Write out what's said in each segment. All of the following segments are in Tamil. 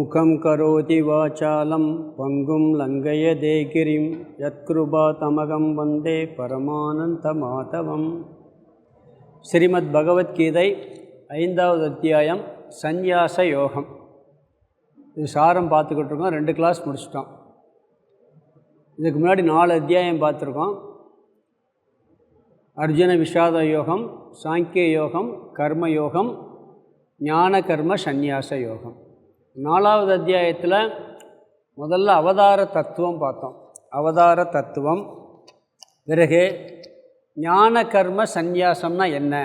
மூகம் கரோதி வாசாலம் பங்கும் லங்கயதே கிரிம் யத்கிருபா தமகம் வந்தே பரமானந்த மாதவம். ஸ்ரீமத் பகவத்கீதை 5வது அத்தியாயம் சந்நியாச யோகம். இது சாரம் பார்த்துக்கிட்டு இருக்கோம். 2 கிளாஸ் முடிச்சிட்டோம். இதுக்கு முன்னாடி 4 அத்தியாயம் பார்த்துருக்கோம். அர்ஜுன விஷாத யோகம், சாங்கிய யோகம், கர்ம யோகம், ஞான கர்ம சந்நியாச யோகம். 4வது அத்தியாயத்தில் முதல்ல அவதார தத்துவம் பார்த்தோம். அவதார தத்துவம், பிறகு ஞான கர்ம சந்நியாசம்னா என்ன,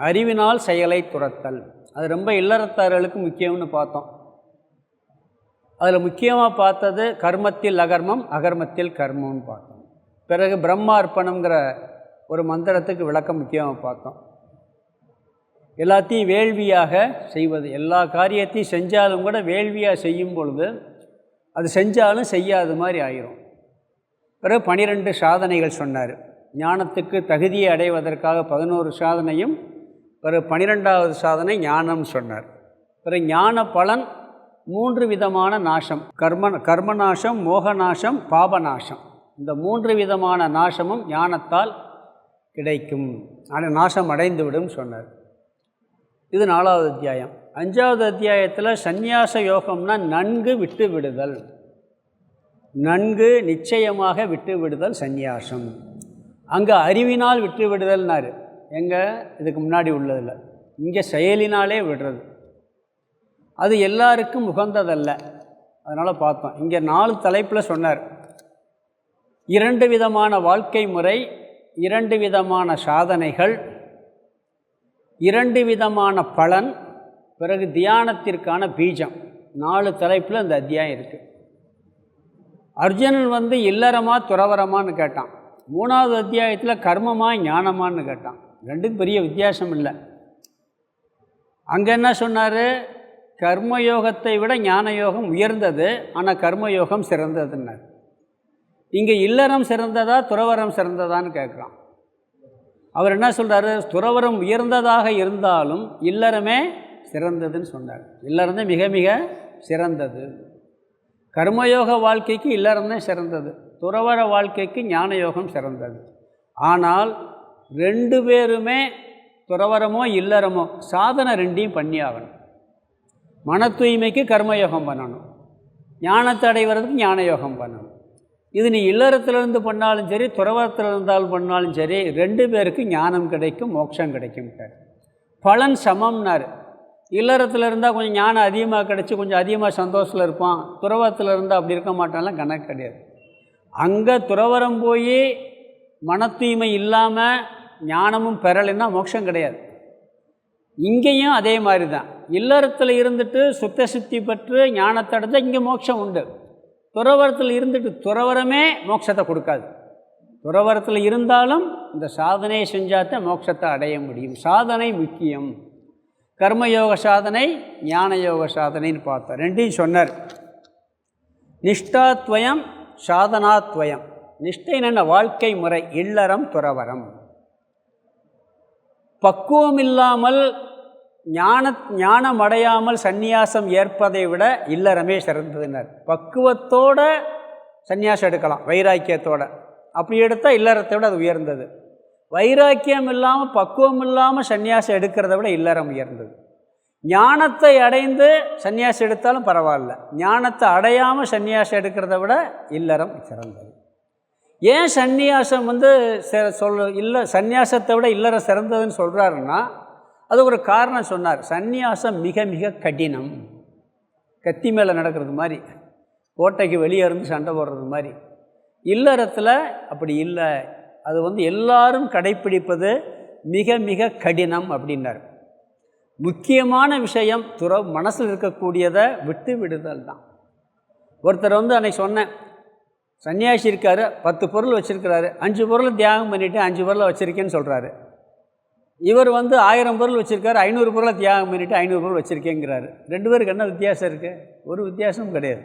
அறிவினால் செயலை துறத்தல். அது ரொம்ப இல்லறத்தார்களுக்கு முக்கியம்னு பார்த்தோம். அதில் முக்கியமாக பார்த்தது கர்மத்தில் அகர்மம், அகர்மத்தில் கர்மம்னு பார்த்தோம். பிறகு பிரம்மார்ப்பணம்ங்கிற ஒரு மந்திரத்துக்கு விளக்கம் முக்கியமாக பார்த்தோம். எல்லாத்தையும் வேள்வியாக செய்வது, எல்லா காரியத்தையும் செஞ்சாலும் கூட வேள்வியாக செய்யும் பொழுது அது செஞ்சாலும் செய்யாத மாதிரி ஆயிரும். பிறகு 12 சாதனைகள் சொன்னார். ஞானத்துக்கு தகுதியை அடைவதற்காக 11 சாதனையும், பிறகு 12வது சாதனை ஞானம் சொன்னார். பிறகு ஞான பலன் 3 விதமான நாசம், கர்மநாசம், மோகநாசம், பாபநாசம். இந்த 3 விதமான நாசமும் ஞானத்தால் கிடைக்கும், நாசம் அடைந்துவிடும் சொன்னார். இது 4வது அத்தியாயம். 5வது அத்தியாயத்தில் சந்நியாச யோகம்னா நன்கு விட்டு விடுதல், நன்கு நிச்சயமாக விட்டு விடுதல் சந்நியாசம். அங்கே அறிவினால் விட்டு விடுதல்னாரு, எங்கே இதுக்கு முன்னாடி உள்ளதில்லை. இங்கே செயலினாலே விடுறது. அது எல்லாருக்கும் உகந்ததல்ல. அதனால் பார்த்தோம். இங்கே 4 தலைப்பில் சொன்னார். 2 விதமான வாழ்க்கை முறை, 2 விதமான சாதனைகள், 2 விதமான பலன், பிறகு தியானத்திற்கான பீஜம். 4 தலைப்பில் இந்த அத்தியாயம் இருக்குது. அர்ஜுனன் இல்லறமா துறவரமானு கேட்டான். 3வது அத்தியாயத்தில் கர்மமா ஞானமானு கேட்டான். 2க்கும் பெரிய வித்தியாசம் இல்லை. அங்கே என்ன சொன்னார், கர்மயோகத்தை விட ஞான யோகம் உயர்ந்தது, ஆனால் கர்மயோகம் சிறந்ததுன்னார். இங்கே இல்லறம் சிறந்ததா துறவரம் சிறந்ததான்னு கேட்குறான். அவர் என்ன சொல்கிறாரு, துறவரம் உயர்ந்ததாக இருந்தாலும் இல்லறமே சிறந்ததுன்னு சொன்னார். இல்லறமே மிக மிக சிறந்தது. கர்மயோக வாழ்க்கைக்கு இல்லறம்தான் சிறந்தது, துறவர வாழ்க்கைக்கு ஞான யோகம் சிறந்தது. ஆனால் 2 பேருமே துறவரமோ இல்லறமோ சாதனை 2ஐயும் பண்ணி ஆகணும். மன தூய்மைக்கு கர்மயோகம் பண்ணணும், ஞானத்தை அடைவதற்கு ஞான யோகம் பண்ணணும். இது நீ இல்லறத்திலிருந்து பண்ணாலும் சரி, துறவரத்தில் இருந்தாலும் பண்ணாலும் சரி, 2 பேருக்கு ஞானம் கிடைக்கும், மோட்சம் கிடைக்கும். பலன் சமம்னார். இல்லறத்தில் இருந்தால் கொஞ்சம் ஞானம் அதிகமாக கிடச்சி கொஞ்சம் அதிகமாக சந்தோஷத்தில் இருப்பான். துறவரத்தில் இருந்தால் அப்படி இருக்க மாட்டான்லாம் கணக்கு கிடையாது. அங்கே துறவரம் போய் மன தூய்மை இல்லாமல் ஞானமும் பெறலைன்னா மோட்சம் கிடையாது. இங்கேயும் அதே மாதிரி தான். இல்லறத்தில் இருந்துட்டு சுத்த சுத்தி பெற்று ஞானத்தை அடைஞ்சால் இங்கே மோட்சம் உண்டு. துறவரத்தில் இருந்துட்டு துறவரமே மோட்சத்தை கொடுக்காது. துறவரத்தில் இருந்தாலும் இந்த சாதனையை செஞ்சாதான் மோட்சத்தை அடைய முடியும். சாதனை முக்கியம். கர்மயோக சாதனை, ஞான யோக சாதனைன்னு பார்த்தோம். 2ஐயும் சொன்னார். நிஷ்டாத்வயம், சாதனாத்வயம். நிஷ்டை என்ன, வாழ்க்கை முறை, இல்லறம் துறவரம். பக்குவம் இல்லாமல் ஞானம் அடையாமல் சந்நியாசம் ஏற்பதை விட இல்லறமே சிறந்ததுன்னார். பக்குவத்தோடு சந்நியாசம் எடுக்கலாம், வைராக்கியத்தோடு. அப்படி எடுத்தால் இல்லறத்தை விட அது உயர்ந்தது. வைராக்கியம் இல்லாமல் பக்குவம் இல்லாமல் சந்நியாசம் எடுக்கிறத விட இல்லறம் உயர்ந்தது. ஞானத்தை அடைந்து சந்நியாசம் எடுத்தாலும் பரவாயில்ல, ஞானத்தை அடையாமல் சந்நியாசம் எடுக்கிறத விட இல்லறம் சிறந்தது. ஏன் சந்நியாசம் சந்நியாசத்தை விட இல்லறம் சிறந்ததுன்னு சொல்கிறாருன்னா அது ஒரு காரணம் சொன்னார். சந்நியாசம் மிக மிக கடினம். கத்தி மேலே நடக்கிறது மாதிரி, கோட்டைக்கு வெளியே இருந்து சண்டை போடுறது மாதிரி. இல்லறத்தில் அப்படி இல்லை. அது எல்லாரும் கடைப்பிடிப்பது மிக மிக கடினம் அப்படின்னார். முக்கியமான விஷயம் மனசில் இருக்கக்கூடியதை விட்டு விடுதல் தான். ஒருத்தர் அன்னைக்கு சொன்னேன், சன்னியாசி இருக்கார், 10 பொருள் வச்சுருக்கிறாரு, 5 பொருள் தியாகம் பண்ணிவிட்டு 5 பொருளை வச்சுருக்கேன்னு சொல்கிறாரு. இவர் 1000 பொருள் வச்சுருக்காரு, 500 பொருளை தியாகம் பண்ணிவிட்டு 500 பொருள் வச்சுருக்கேங்கிறாரு. 2 பேருக்கு என்ன வித்தியாசம் இருக்குது? ஒரு வித்தியாசமும் கிடையாது.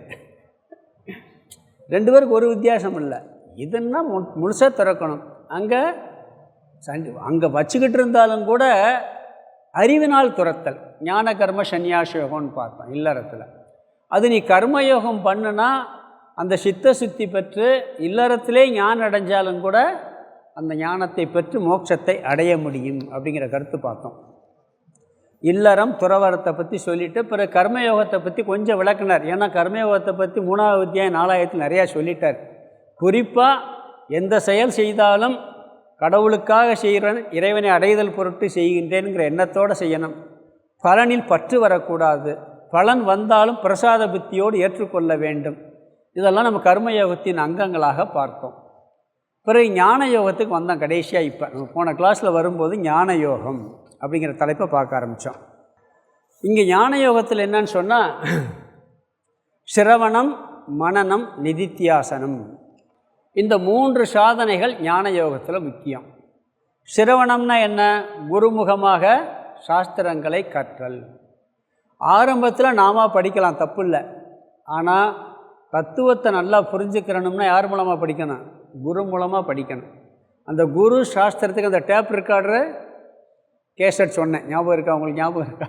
2 பேருக்கு ஒரு வித்தியாசம் இல்லை. இதுன்னா முழுசாக திறக்கணும். அங்கே வச்சுக்கிட்டு இருந்தாலும் கூட அறிவினால் துரத்தல், ஞான கர்ம சந்நியாச யோகம்னு பார்த்தோம் இல்லறத்தில். அது நீ கர்மயோகம் பண்ணுனா அந்த சித்த சுத்தி பெற்று இல்லறத்திலே ஞானம் அடைஞ்சாலும் கூட அந்த ஞானத்தை பெற்று மோட்சத்தை அடைய முடியும் அப்படிங்கிற கருத்து பார்த்தோம். இல்லறம் துறவரத்தை பற்றி சொல்லிவிட்டு பிறகு கர்மயோகத்தை பற்றி கொஞ்சம் விளக்குனார். ஏன்னா கர்மயோகத்தை பற்றி 3வது அத்தியாயம் 4ஆயத்தில் நிறையா சொல்லிட்டார். குறிப்பாக எந்த செயல் செய்தாலும் கடவுளுக்காக செய்கிறேன், இறைவனை அடைதல் பொருட்டு செய்கின்றேனுங்கிற எண்ணத்தோடு செய்யணும். பலனில் பற்று வரக்கூடாது, பலன் வந்தாலும் பிரசாத புத்தியோடு ஏற்றுக்கொள்ள வேண்டும். இதெல்லாம் நம்ம கர்மயோகத்தின் அங்கங்களாக பார்த்தோம். பிறகு ஞான யோகத்துக்கு வந்தோம் கடைசியாக. இப்போ நம்ம போன கிளாஸில் வரும்போது ஞான யோகம் அப்படிங்கிற தலைப்பை பார்க்க ஆரம்பித்தோம். இங்கே ஞான யோகத்தில் என்னன்னு சொன்னால் சிரவணம், மனனம், நிதித்தியாசனம், இந்த 3 சாதனைகள் ஞான யோகத்தில் முக்கியம். சிரவணம்னா என்ன? குருமுகமாக சாஸ்திரங்களை கற்றல். ஆரம்பத்தில் நாம படிக்கலாம், தப்பு இல்லை. ஆனால் தத்துவத்தை நல்லா புரிஞ்சுக்கிறணும்னா யார் மூலமாக படிக்கணும்? குரு மூலமாக படிக்கணும். அந்த குரு சாஸ்திரத்துக்கு அந்த டேப் ரெக்கார்டரு கேசட் சொன்னேன், ஞாபகம் இருக்கா உங்களுக்கு? ஞாபகம் இருக்கா?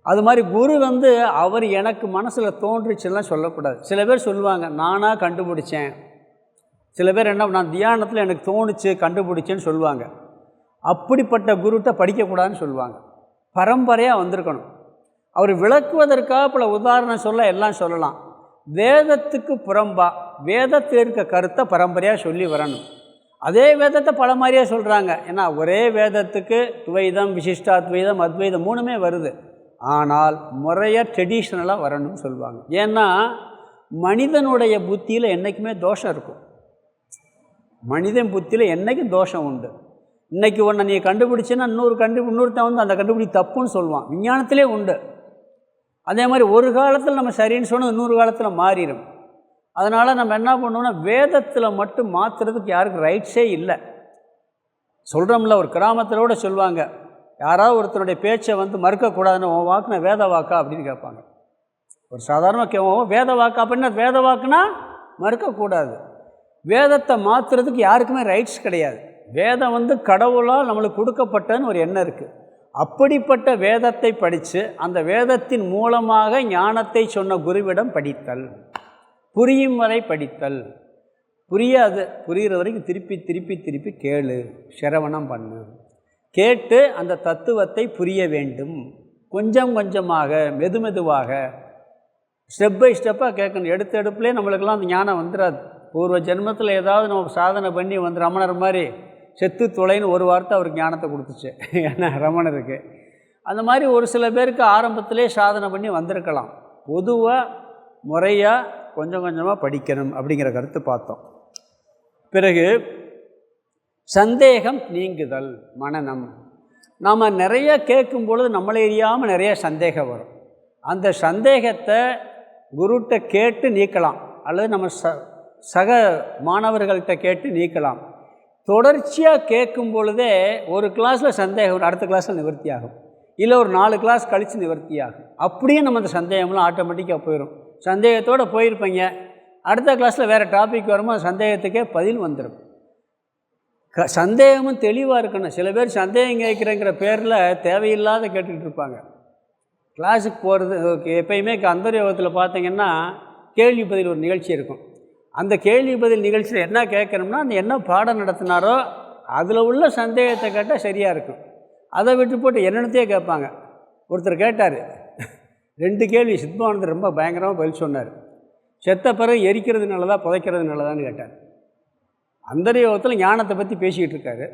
அது மாதிரி குரு அவர் எனக்கு மனசில் தோன்றுச்சுலாம் சொல்லக்கூடாது. சில பேர் சொல்லுவாங்க நானாக கண்டுபிடிச்சேன், சில பேர் என்ன நான் தியானத்தில் எனக்கு தோணுச்சு கண்டுபிடிச்சேன்னு சொல்லுவாங்க. அப்படிப்பட்ட குருட்ட படிக்கக்கூடாதுன்னு சொல்லுவாங்க. பரம்பரையாக வந்திருக்கணும். அவர் விளக்குவதற்காக பல உதாரணம் சொல்ல எல்லாம் சொல்லலாம். வேதத்துக்கு புறம்பா வேதத்தில் இருக்க கருத்தை பரம்பரையாக சொல்லி வரணும். அதே வேதத்தை பல மாதிரியாக சொல்கிறாங்க. ஏன்னா ஒரே வேதத்துக்கு துவைதம், விசிஷ்டாத்வைதம், அத்வைதம் 3மே வருது. ஆனால் முறையாக ட்ரெடிஷ்னலாக வரணும்னு சொல்லுவாங்க. ஏன்னா மனிதனுடைய புத்தியில் என்றைக்குமே தோஷம் இருக்கும். மனிதன் புத்தியில் என்றைக்கும் தோஷம் உண்டு. இன்றைக்கி ஒன்றை நீ கண்டுபிடிச்சின்னா இன்னொருத்தன் அந்த கண்டுபிடி தப்புன்னு சொல்லுவான். விஞ்ஞானத்திலே உண்டு. அதே மாதிரி ஒரு காலத்தில் நம்ம சரின்னு சொன்னால் இன்னொரு காலத்தில் மாறிடும். அதனால் நம்ம என்ன பண்ணுவோம்னா வேதத்தில் மட்டும் மாற்றுறதுக்கு யாருக்கு ரைட்ஸே இல்லை. சொல்கிறோம்ல, ஒரு கிராமத்தில் கூட சொல்லுவாங்க, யாராவது ஒருத்தருடைய பேச்சை மறுக்கக்கூடாதுன்னு உன் வாக்குனா வேத வாக்கா அப்படின்னு கேட்பாங்க. ஒரு சாதாரணமாக கேட்போம், வேத வாக்கா அப்படின்னா வேத வாக்குனா மறுக்கக்கூடாது. வேதத்தை மாற்றுறதுக்கு யாருக்குமே ரைட்ஸ் கிடையாது. வேதம் கடவுளால் நம்மளுக்கு கொடுக்கப்பட்டதுன்னு ஒரு எண்ணம் இருக்குது. அப்படிப்பட்ட வேதத்தை படித்து அந்த வேதத்தின் மூலமாக ஞானத்தை சொன்ன குருவிடம் படித்தல், புரியும் வரை படித்தல். புரியாது, புரிகிற வரைக்கும் திருப்பி திருப்பி திருப்பி கேளு, சிரவணம் பண்ணு. கேட்டு அந்த தத்துவத்தை புரிய வேண்டும். கொஞ்சம் கொஞ்சமாக, மெதுமெதுவாக, ஸ்டெப் பை ஸ்டெப்பாக கேட்கணும். எடுப்புலேயே நம்மளுக்கெல்லாம் அந்த ஞானம் வந்துடாது. பூர்வ ஜென்மத்தில் ஏதாவது நம்ம சாதனை பண்ணி ரமணர் மாதிரி செத்து தொலைன்னு ஒரு வார்த்தை அவருக்கு ஞானத்தை கொடுத்துச்சு. ஏன்னா ரமணருக்கு அந்த மாதிரி ஒரு சில பேருக்கு ஆரம்பத்திலே சாதனை பண்ணி வந்திருக்கலாம். பொதுவாக முறையாக கொஞ்சம் கொஞ்சமாக படிக்கணும் அப்படிங்கிற கருத்து பார்த்தோம். பிறகு சந்தேகம் நீங்குதல், மனனம். நாம் நிறைய கேட்கும் பொழுது நம்மளை அறியாமல் நிறைய சந்தேகம் வரும். அந்த சந்தேகத்தை குருட்ட கேட்டு நீக்கலாம், அல்லது நம்ம சக மாணவர்கள்ட்ட கேட்டு நீக்கலாம். தொடர்ச்சியாக கேட்கும் பொழுதே ஒரு கிளாஸில் சந்தேகம் அடுத்த கிளாஸில் நிவர்த்தி ஆகும், இல்லை ஒரு 4 கிளாஸ் கழித்து நிவர்த்தி ஆகும். அப்படியே நம்ம அந்த சந்தேகம்லாம் ஆட்டோமேட்டிக்காக போயிடும். சந்தேகத்தோடு போயிருப்பீங்க, அடுத்த கிளாஸில் வேறு டாபிக் வரும்போது அந்த சந்தேகத்துக்கே பதில் வந்துடும். சந்தேகமும் தெளிவாக இருக்கணும். சில பேர் சந்தேகம் கேட்குறேங்கிற பேரில் தேவையில்லாத கேட்டுக்கிட்டு இருப்பாங்க. கிளாஸுக்கு போகிறது எப்பயுமே அந்தர்யோகத்தில் பார்த்தீங்கன்னா கேள்வி பதில் ஒரு நிகழ்ச்சி இருக்கும். அந்த கேள்வி பதில் நிகழ்ச்சியில் என்ன கேட்கணும்னா அந்த என்ன பாடம் நடத்தினாரோ அதில் உள்ள சந்தேகத்தை கேட்டால் சரியாக இருக்கும். அதை விட்டு போட்டு என்னென்னத்தையே கேட்பாங்க. ஒருத்தர் கேட்டார் 2 கேள்வி, சித்மானந்தர் ரொம்ப பயங்கரமாக பதில் சொன்னார். செத்த பிறகு எரிக்கிறது நல்லதா புதைக்கிறது நல்லதான்னு கேட்டார். அந்தர்யோகத்தில் ஞானத்தை பற்றி பேசிக்கிட்டு இருக்காரு.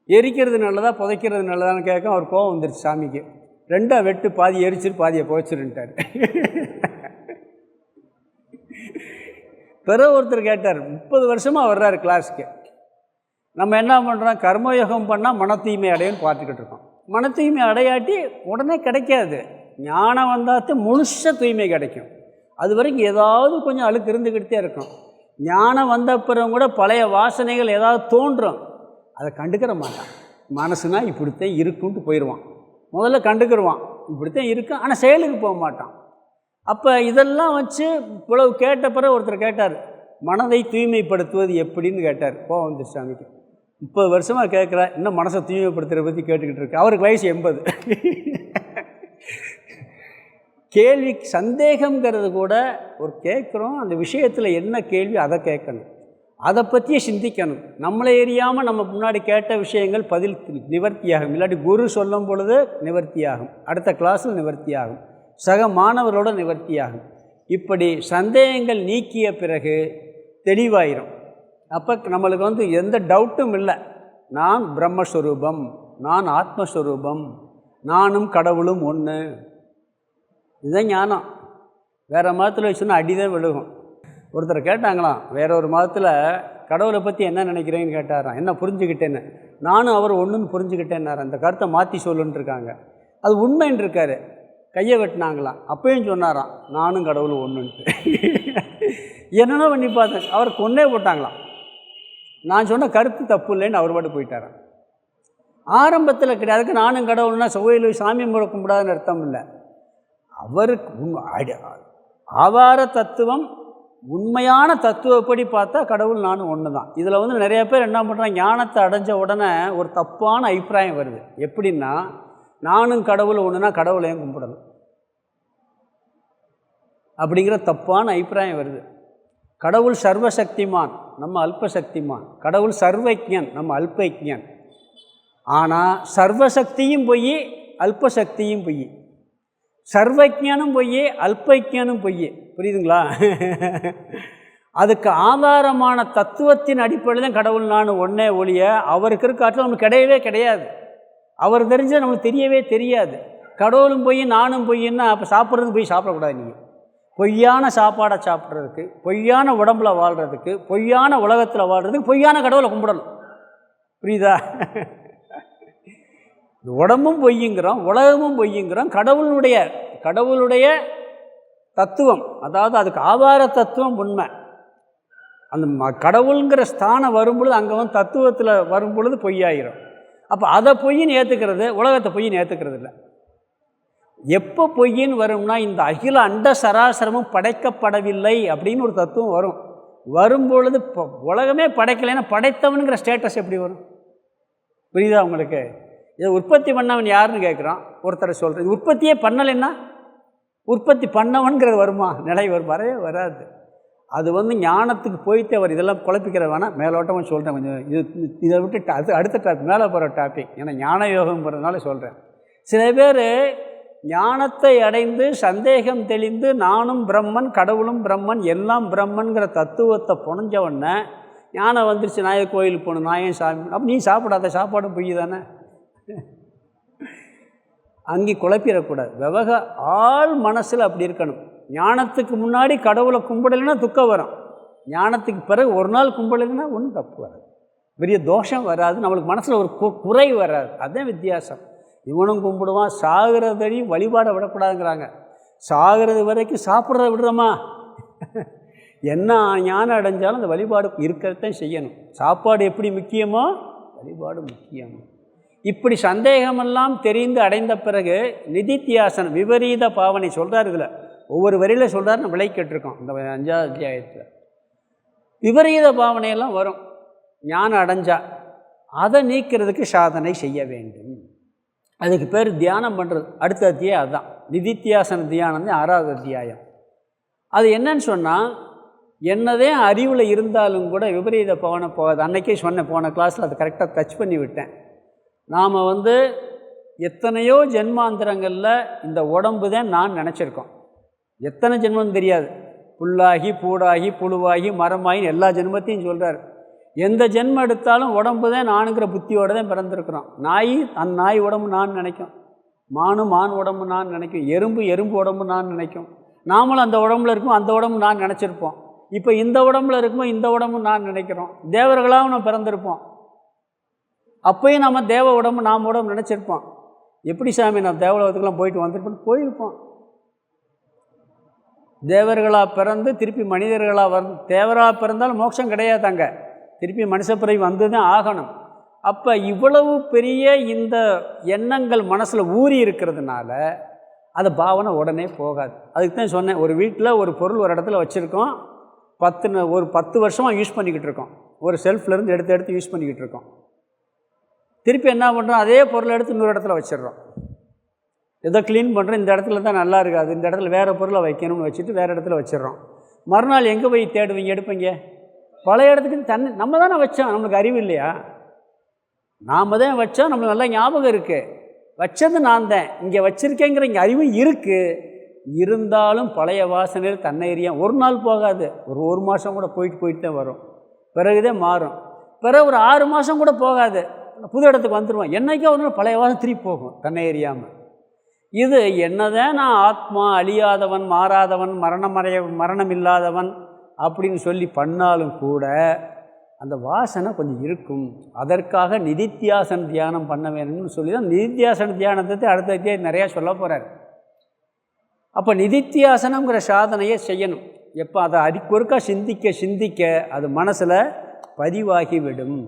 எரிக்கிறது நல்லதா புதைக்கிறது நல்லதான்னு கேட்க அவர் கோவம் வந்துருச்சு சாமிக்கு. 2 வெட்டு, பாதி எரிச்சிரு பாதியை புதைச்சிருன்ட்டார். பிறகு ஒருத்தர் கேட்டார், 30 வருஷமாக வர்றாரு கிளாஸுக்கு. நம்ம என்ன பண்ணுறோம், கர்மயோகம் பண்ணால் மன தூய்மை அடையும்னு பார்த்துக்கிட்டு இருக்கோம். மன தூய்மை அடையாட்டி உடனே கிடைக்காது. ஞானம் வந்தால் முழுச தூய்மை கிடைக்கும். அது வரைக்கும் ஏதாவது கொஞ்சம் அழுக்கு இருந்துக்கிட்டே இருக்கும். ஞானம் வந்த பிறகு கூட பழைய வாசனைகள் ஏதாவது தோன்றும், அதை கண்டுக்கிற மாட்டான். மனசுனா இப்படித்தான் இருக்குன்ட்டு போயிடுவான். முதல்ல கண்டுக்கிடுவான், இப்படித்தான் இருக்கும், ஆனால் செயலுக்கு போக மாட்டான். அப்போ இதெல்லாம் வச்சு இவ்வளவு கேட்ட பிறகு ஒருத்தர் கேட்டார், மனதை தூய்மைப்படுத்துவது எப்படின்னு கேட்டார். கோவம் வந்துருச்சு சாமிக்கு. 30 வருஷமாக கேட்குற, இன்னும் மனசை தூய்மைப்படுத்துகிற பற்றி கேட்டுக்கிட்டு இருக்கு. அவருக்கு வயசு 80. கேள்வி சந்தேகங்கிறது கூட ஒரு கேட்குறோம், அந்த விஷயத்தில் என்ன கேள்வி அதை கேட்கணும், அதை பற்றியே சிந்திக்கணும். நம்மளை எரியாமல் நம்ம முன்னாடி கேட்ட விஷயங்கள் பதில் நிவர்த்தியாகும். இல்லாட்டி குரு சொல்லும் பொழுது நிவர்த்தியாகும், அடுத்த கிளாஸில் நிவர்த்தியாகும், சக மாணவர்களோட நிவர்த்தியாகும். இப்படி சந்தேகங்கள் நீக்கிய பிறகு தெளிவாயிரும். அப்போ நம்மளுக்கு எந்த டவுட்டும் இல்லை. நான் பிரம்மஸ்வரூபம், நான் ஆத்மஸ்வரூபம், நானும் கடவுளும் ஒன்று. இதுதான் ஞானம். வேறு மதத்தில் வச்சுன்னா அடிதான் விழுகும். ஒருத்தர் கேட்டாங்களாம், வேற ஒரு மதத்தில் கடவுளை பற்றி என்ன நினைக்கிறேன்னு கேட்டாராம். என்ன புரிஞ்சுக்கிட்டேன்னு. நானும் அவர் ஒன்றுன்னு புரிஞ்சுக்கிட்டேன்னார். அந்த கருத்தை மாற்றி சொல்லுன்னு இருக்காங்க. அது உண்மைன்னு இருக்காரு. கையை வெட்டினாங்களாம். அப்பயும் சொன்னாராம், நானும் கடவுளும் ஒன்றுன்ட்டு. என்னென்ன பண்ணி பார்த்தேன், அவர் கொன்னே போட்டாங்களாம். நான் சொன்ன கருத்து தப்பு இல்லைன்னு அவர் பாட்டு போயிட்டாரான். ஆரம்பத்தில் கிடையாது. அதுக்கு நானும் கடவுள்னா கோயில் சாமி முறை கும்பிடாதுன்னு அர்த்தம் இல்லை. அவருக்கு ஆதார தத்துவம், உண்மையான தத்துவப்படி பார்த்தா கடவுள் நானும் ஒன்று தான். இதில் நிறைய பேர் என்ன பண்ணுறாங்க, ஞானத்தை அடைஞ்ச உடனே ஒரு தப்பான அபிப்பிராயம் வருது. எப்படின்னா, நானும் கடவுள் ஒன்றுனா கடவுளையும் கும்பிடணும் அப்படிங்கிற தப்பான அபிப்பிராயம் வருது. கடவுள் சர்வசக்திமான், நம்ம அல்பசக்திமான். கடவுள் சர்வஜன், நம்ம அல்பஜன். ஆனால் சர்வசக்தியும் பொய், அல்பசக்தியும் பொய். சர்வஜனும் பொய், அல்பஜனும் பொய். புரியுதுங்களா? அதுக்கு ஆதாரமான தத்துவத்தின் அடிப்படையில் தான் கடவுள் நான் ஒன்றே ஒழிய அவருக்கு இருக்க ஆற்றல் நமக்கு கிடையவே கிடையாது. அவர் தெரிஞ்சது நமக்கு தெரியவே தெரியாது. கடவுளும் பொய் நானும் பொய்ன்னா அப்போ சாப்பிட்றது போய் சாப்பிடக்கூடாது. நீங்கள் பொய்யான சாப்பாடை சாப்பிட்றதுக்கு, பொய்யான உடம்பில் வாழ்கிறதுக்கு, பொய்யான உலகத்தில் வாழ்கிறதுக்கு பொய்யான கடவுளை கும்பிடணும். புரியுதா? உடம்பும் பொய்யுங்கிறோம், உலகமும் பொய்யுங்கிறோம். கடவுளுடைய தத்துவம், அதாவது அதுக்கு ஆதார தத்துவம் உண்மை. அந்த கடவுளுங்கிற ஸ்தானம் வரும்பொழுது அங்கே தத்துவத்தில் வரும்பொழுது பொய்யாயிரும். அப்போ அதை பொய்ன்னு ஏற்றுக்கிறது, உலகத்தை பொய்ன்னு ஏற்றுக்கிறது இல்லை. எப்போ பொய்ன்னு வரும்னா, இந்த அகில அண்ட சராசரமும் படைக்கப்படவில்லை அப்படின்னு ஒரு தத்துவம் வரும்பொழுது உலகமே படைக்கலைன்னா படைத்தவனுங்கிற ஸ்டேட்டஸ் எப்படி வரும்? புரியுதா உங்களுக்கு? இதை உற்பத்தி பண்ணவன் யாருன்னு கேட்குறான். ஒருத்தரை சொல்கிறேன், இது உற்பத்தியே பண்ணலைன்னா உற்பத்தி பண்ணவன்கிறது வருமா? நிலை வரும்? வரவே வராது. அது ஞானத்துக்கு போயிட்டே வரும். இதெல்லாம் குழப்பிக்கிற வேணாம், மேலோட்டமாக சொல்கிறேன். கொஞ்சம் இதை விட்டு அது அடுத்த டாபிக், மேலே போகிற டாபிக். ஏன்னா ஞான யோகங்கிறதுனால சொல்கிறேன். சில பேர் ஞானத்தை அடைந்து சந்தேகம் தெளிந்து நானும் பிரம்மன், கடவுளும் பிரம்மன், எல்லாம் பிரம்மன்கிற தத்துவத்தை புனைஞ்சவொடனே ஞானம் வந்துருச்சு, நான் கோயிலுக்கு போகணும், நான் ஏன் சாமி, அப்போ நீ சாப்பிடாத சாப்பாடும் பொய் தானே. அங்கே குழப்பிடக்கூடாது. ஆள் மனசில் அப்படி இருக்கணும். ஞானத்துக்கு முன்னாடி கடவுளை கும்பிடலைன்னா துக்கம் வரும். ஞானத்துக்கு பிறகு ஒரு நாள் கும்பிடலைன்னா ஒன்றும் தப்பு வராது, பெரிய தோஷம் வராது, நம்மளுக்கு மனசில் ஒரு குறை வராது. அதுதான் வித்தியாசம். இவனும் கும்பிடுவான், சாகிறதையும் வழிபாடை விடக்கூடாதுங்கிறாங்க. சாகிறது வரைக்கும் சாப்பிட்றத விடுறோமா? என்ன ஞானம் அடைஞ்சாலும் அந்த வழிபாடு இருக்கிறதான் செய்யணும். சாப்பாடு எப்படி முக்கியமோ வழிபாடு முக்கியம். இப்படி சந்தேகமெல்லாம் தெரிந்து அடைந்த பிறகு நிதித்தியாசனம், விபரீத பாவனை சொல்கிறார். இதில் ஒவ்வொரு வரியில் சொல்கிறார், நம்ம விலை கேட்டிருக்கோம். இந்த 5வது அத்தியாயத்தில் விபரீத பாவனையெல்லாம் வரும். ஞானம் அடைஞ்சா அதை நீக்கிறதுக்கு சாதனை செய்ய வேண்டும். அதுக்கு பேர் தியானம் பண்ணுறது. அடுத்த அத்தியாயம் அதுதான், நிதித்தியாசன தியானம் தான் 6வது அத்தியாயம். அது என்னன்னு சொன்னால், என்னதே அறிவில் இருந்தாலும் கூட விபரீத பாவனை போகாது. அன்றைக்கே சொன்னேன், போன கிளாஸில் அதை கரெக்டாக டச் பண்ணி விட்டேன். நாம் எத்தனையோ ஜென்மாந்திரங்களில் இந்த உடம்பு தான் நான் நினச்சிருக்கோம். எத்தனை ஜென்மம் தெரியாது. புல்லாகி பூடாகி புழுவாகி மரமாகி எல்லா ஜென்மத்தையும் சொல்கிறார். எந்த ஜென்மம் எடுத்தாலும் உடம்பு தான் நானுங்கிற புத்தியோடு தான் பிறந்திருக்கிறோம். நாய் அந்த நாய் உடம்பு நான் நினைக்கும், மான் உடம்பு நான் நினைக்கும், எறும்பு உடம்பு நான் நினைக்கும். நாமளும் அந்த உடம்புல இருக்கும், அந்த உடம்பு நான் நினச்சிருப்போம். இப்போ இந்த உடம்புல இருக்குமோ இந்த உடம்பு நான் நினைக்கிறோம். தேவர்களாகவும் நம்ம பிறந்திருப்போம். அப்போயும் நம்ம தேவ உடம்பு நாம் உடம்பு நினச்சிருப்போம். எப்படி சாமி நம்ம தேவலோகத்துக்கெல்லாம் போயிட்டு வந்துருப்போம்? போயிருப்போம். தேவர்களாக பிறந்து திருப்பி மனிதர்களாக தேவராக பிறந்தாலும் மோட்சம் கிடையாதாங்க, திருப்பி மனுஷப்பிறவி வந்து தான் ஆகணும். அப்போ இவ்வளவு பெரிய இந்த எண்ணங்கள் மனசில் ஊறி இருக்கிறதுனால அது பாவனை உடனே போகாது. அதுக்கு தான் சொன்னேன், ஒரு வீட்டில் ஒரு பொருள் ஒரு இடத்துல வச்சுருக்கோம், 10 வருஷமாக யூஸ் பண்ணிக்கிட்டு இருக்கோம். ஒரு செல்ஃப்லேருந்து எடுத்து யூஸ் பண்ணிக்கிட்டு இருக்கோம். திருப்பி என்ன பண்ணுறோம், அதே பொருளை எடுத்து இன்னொரு இடத்துல வச்சிடுறோம். ஏதோ க்ளீன் பண்ணுறோம், இந்த இடத்துல தான் நல்லா இருக்காது, இந்த இடத்துல வேறு பொருளை வைக்கணும்னு வச்சுட்டு வேறு இடத்துல வச்சிடறோம். மறுநாள் எங்கே போய் தேடுவீங்க, எடுப்பீங்க? பழைய இடத்துக்கு நம்ம தானே வச்சோம், நம்மளுக்கு அறிவு இல்லையா? நாம் தான் வச்சோம், நம்மளுக்கு நல்லா ஞாபகம் இருக்குது, வச்சது நான் தான், இங்கே வச்சுருக்கேங்கிற இங்கே அறிவு இருக்குது. இருந்தாலும் பழைய வாசனையில் தன்னெறியாக ஒரு நாள் போகாது, ஒரு மாதம் கூட போயிட்டு தான் வரும், பிறகுதான் மாறும். பிறகு ஒரு 6 மாதம் கூட போகாது, புது இடத்துக்கு வந்துடுவோம். என்றைக்கோ ஒரு நாள் பழைய வாசம் திருப்பி போகும் தன்னை எறியாமல். இது என்னதான் நான் ஆத்மா, அழியாதவன், மாறாதவன், மரணம் இல்லாதவன் அப்படின்னு சொல்லி பண்ணாலும் கூட அந்த வாசனை கொஞ்சம் இருக்கும். அதற்காக நிதித்தியாசன தியானம் பண்ண வேணும்னு சொல்லி தான் நிதித்தியாசன தியானத்தை அடுத்த நிறையா சொல்ல போகிறார். அப்போ நிதித்தியாசனங்கிற சாதனையை செய்யணும். எப்போ அதை அதுக்கொருக்கா சிந்திக்க அது மனசில் பதிவாகிவிடும்.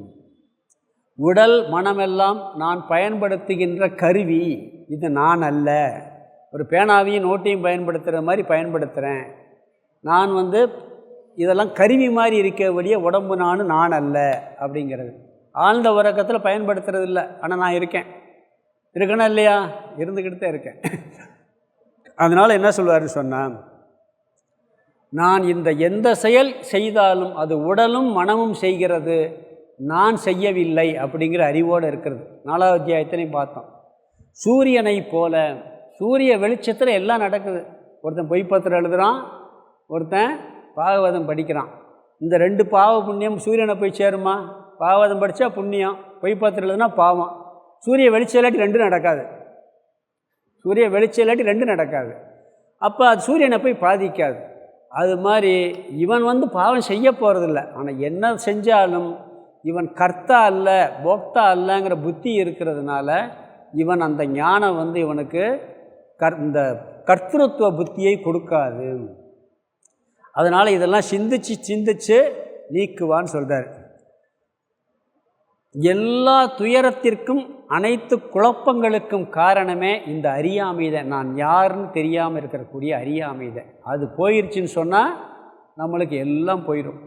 உடல் மனமெல்லாம் நான் பயன்படுத்துகின்ற கருவி, இது நான் அல்ல. ஒரு பேனாவையும் நோட்டையும் பயன்படுத்துகிற மாதிரி பயன்படுத்துகிறேன். நான் இதெல்லாம் கருவி மாதிரி இருக்க வழிய உடம்பு நான் அல்ல அப்படிங்கிறது ஆழ்ந்த உறக்கத்தில் பயன்படுத்துறது இல்லை. ஆனால் நான் இருக்கேனா இல்லையா? இருந்துக்கிட்டு தான் இருக்கேன். அதனால் என்ன சொல்வாருன்னு சொன்னால், நான் எந்த செயல் செய்தாலும் அது உடலும் மனமும் செய்கிறது, நான் செய்யவில்லை அப்படிங்கிற அறிவோடு இருக்கிறது. 4வது அத்தியாயத்திலையும் பார்த்தோம். சூரியனை போல சூரிய வெளிச்சத்தில் எல்லாம் நடக்குது. ஒருத்தன் பொய்ப்பத்திரம் எழுதுகிறான், ஒருத்தன் பாகவதம் படிக்கிறான். இந்த 2 பாவ புண்ணியம் சூரியனை போய் சேருமா? பாகவதம் படித்தா புண்ணியம், பொய்ப்பத்திரம் எழுதுனா பாவம். சூரிய வெளிச்சம் இல்லாட்டி 2 நடக்காது. சூரிய வெளிச்சம் இல்லாட்டி 2 நடக்காது. அப்போ அது சூரியனை போய் பாதிக்காது. அது மாதிரி இவன் பாவம் செய்ய போகிறதில்ல. ஆனால் என்ன செஞ்சாலும் இவன் கர்த்தா அல்ல, போக்தா அல்லங்கிற புத்தி இருக்கிறதுனால இவன் அந்த ஞானம் இவனுக்கு இந்த கர்த்திருவ புத்தியை கொடுக்காது. அதனால் இதெல்லாம் சிந்திச்சு நீக்குவான்னு சொல்கிறார். எல்லா துயரத்திற்கும் அனைத்து குழப்பங்களுக்கும் காரணமே இந்த அறியாமைதான். நான் யாருன்னு தெரியாமல் இருக்கக்கூடிய அறியாமைதான். அது போயிடுச்சின்னு சொன்னால் நம்மளுக்கு எல்லாம் போயிடும்.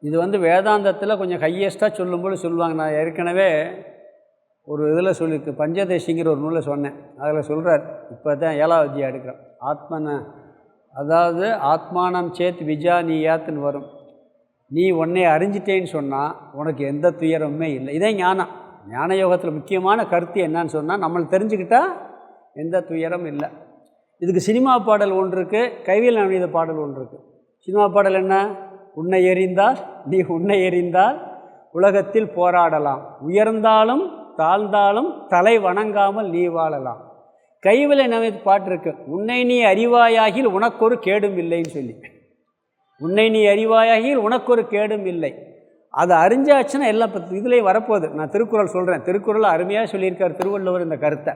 இது வேதாந்தத்தில் கொஞ்சம் ஹையஸ்ட்டாக சொல்லும்போது சொல்லுவாங்க. நான் ஏற்கனவே ஒரு இதில் சொல்லியிருக்கு, பஞ்சதேசிங்கிற ஒரு நூலை சொன்னேன். அதில் சொல்கிறார், இப்போ தான் 7வது அத்தியாயம் எடுக்கிறோம். அதாவது ஆத்மானம் சேத் விஜானியாத்துன்னு வரும். நீ உன்னை அறிஞ்சிட்டேன்னு சொன்னால் உனக்கு எந்த துயரமுமே இல்லை. இதே ஞான யோகத்தில் முக்கியமான கருத்து என்னன்னு சொன்னால், நம்மளை தெரிஞ்சுக்கிட்டால் எந்த துயரமும் இல்லை. இதுக்கு சினிமா பாடல் ஒன்று இருக்குது, கைவியல் நவநீத பாடல் ஒன்று இருக்குது. சினிமா பாடல் என்ன? உன்னை எறிந்தால் உலகத்தில் போராடலாம், உயர்ந்தாலும் தாழ்ந்தாலும் தலை வணங்காமல் நீ வாழலாம். கைவியல் நவநீத பாட்டு இருக்கு, உன்னை நீ அறிவாயாகில் உனக்கொரு கேடும் இல்லைன்னு சொல்லி. உன்னை நீ அறிவாயாகில் உனக்கொரு கேடும் இல்லை. அதை அறிஞ்சாச்சுன்னா எல்லாம் இதுலேயும் வரப்போகுது. நான் திருக்குறள் சொல்கிறேன். திருக்குறள் அருமையாக சொல்லியிருக்கார் திருவள்ளுவர் இந்த கருத்தை.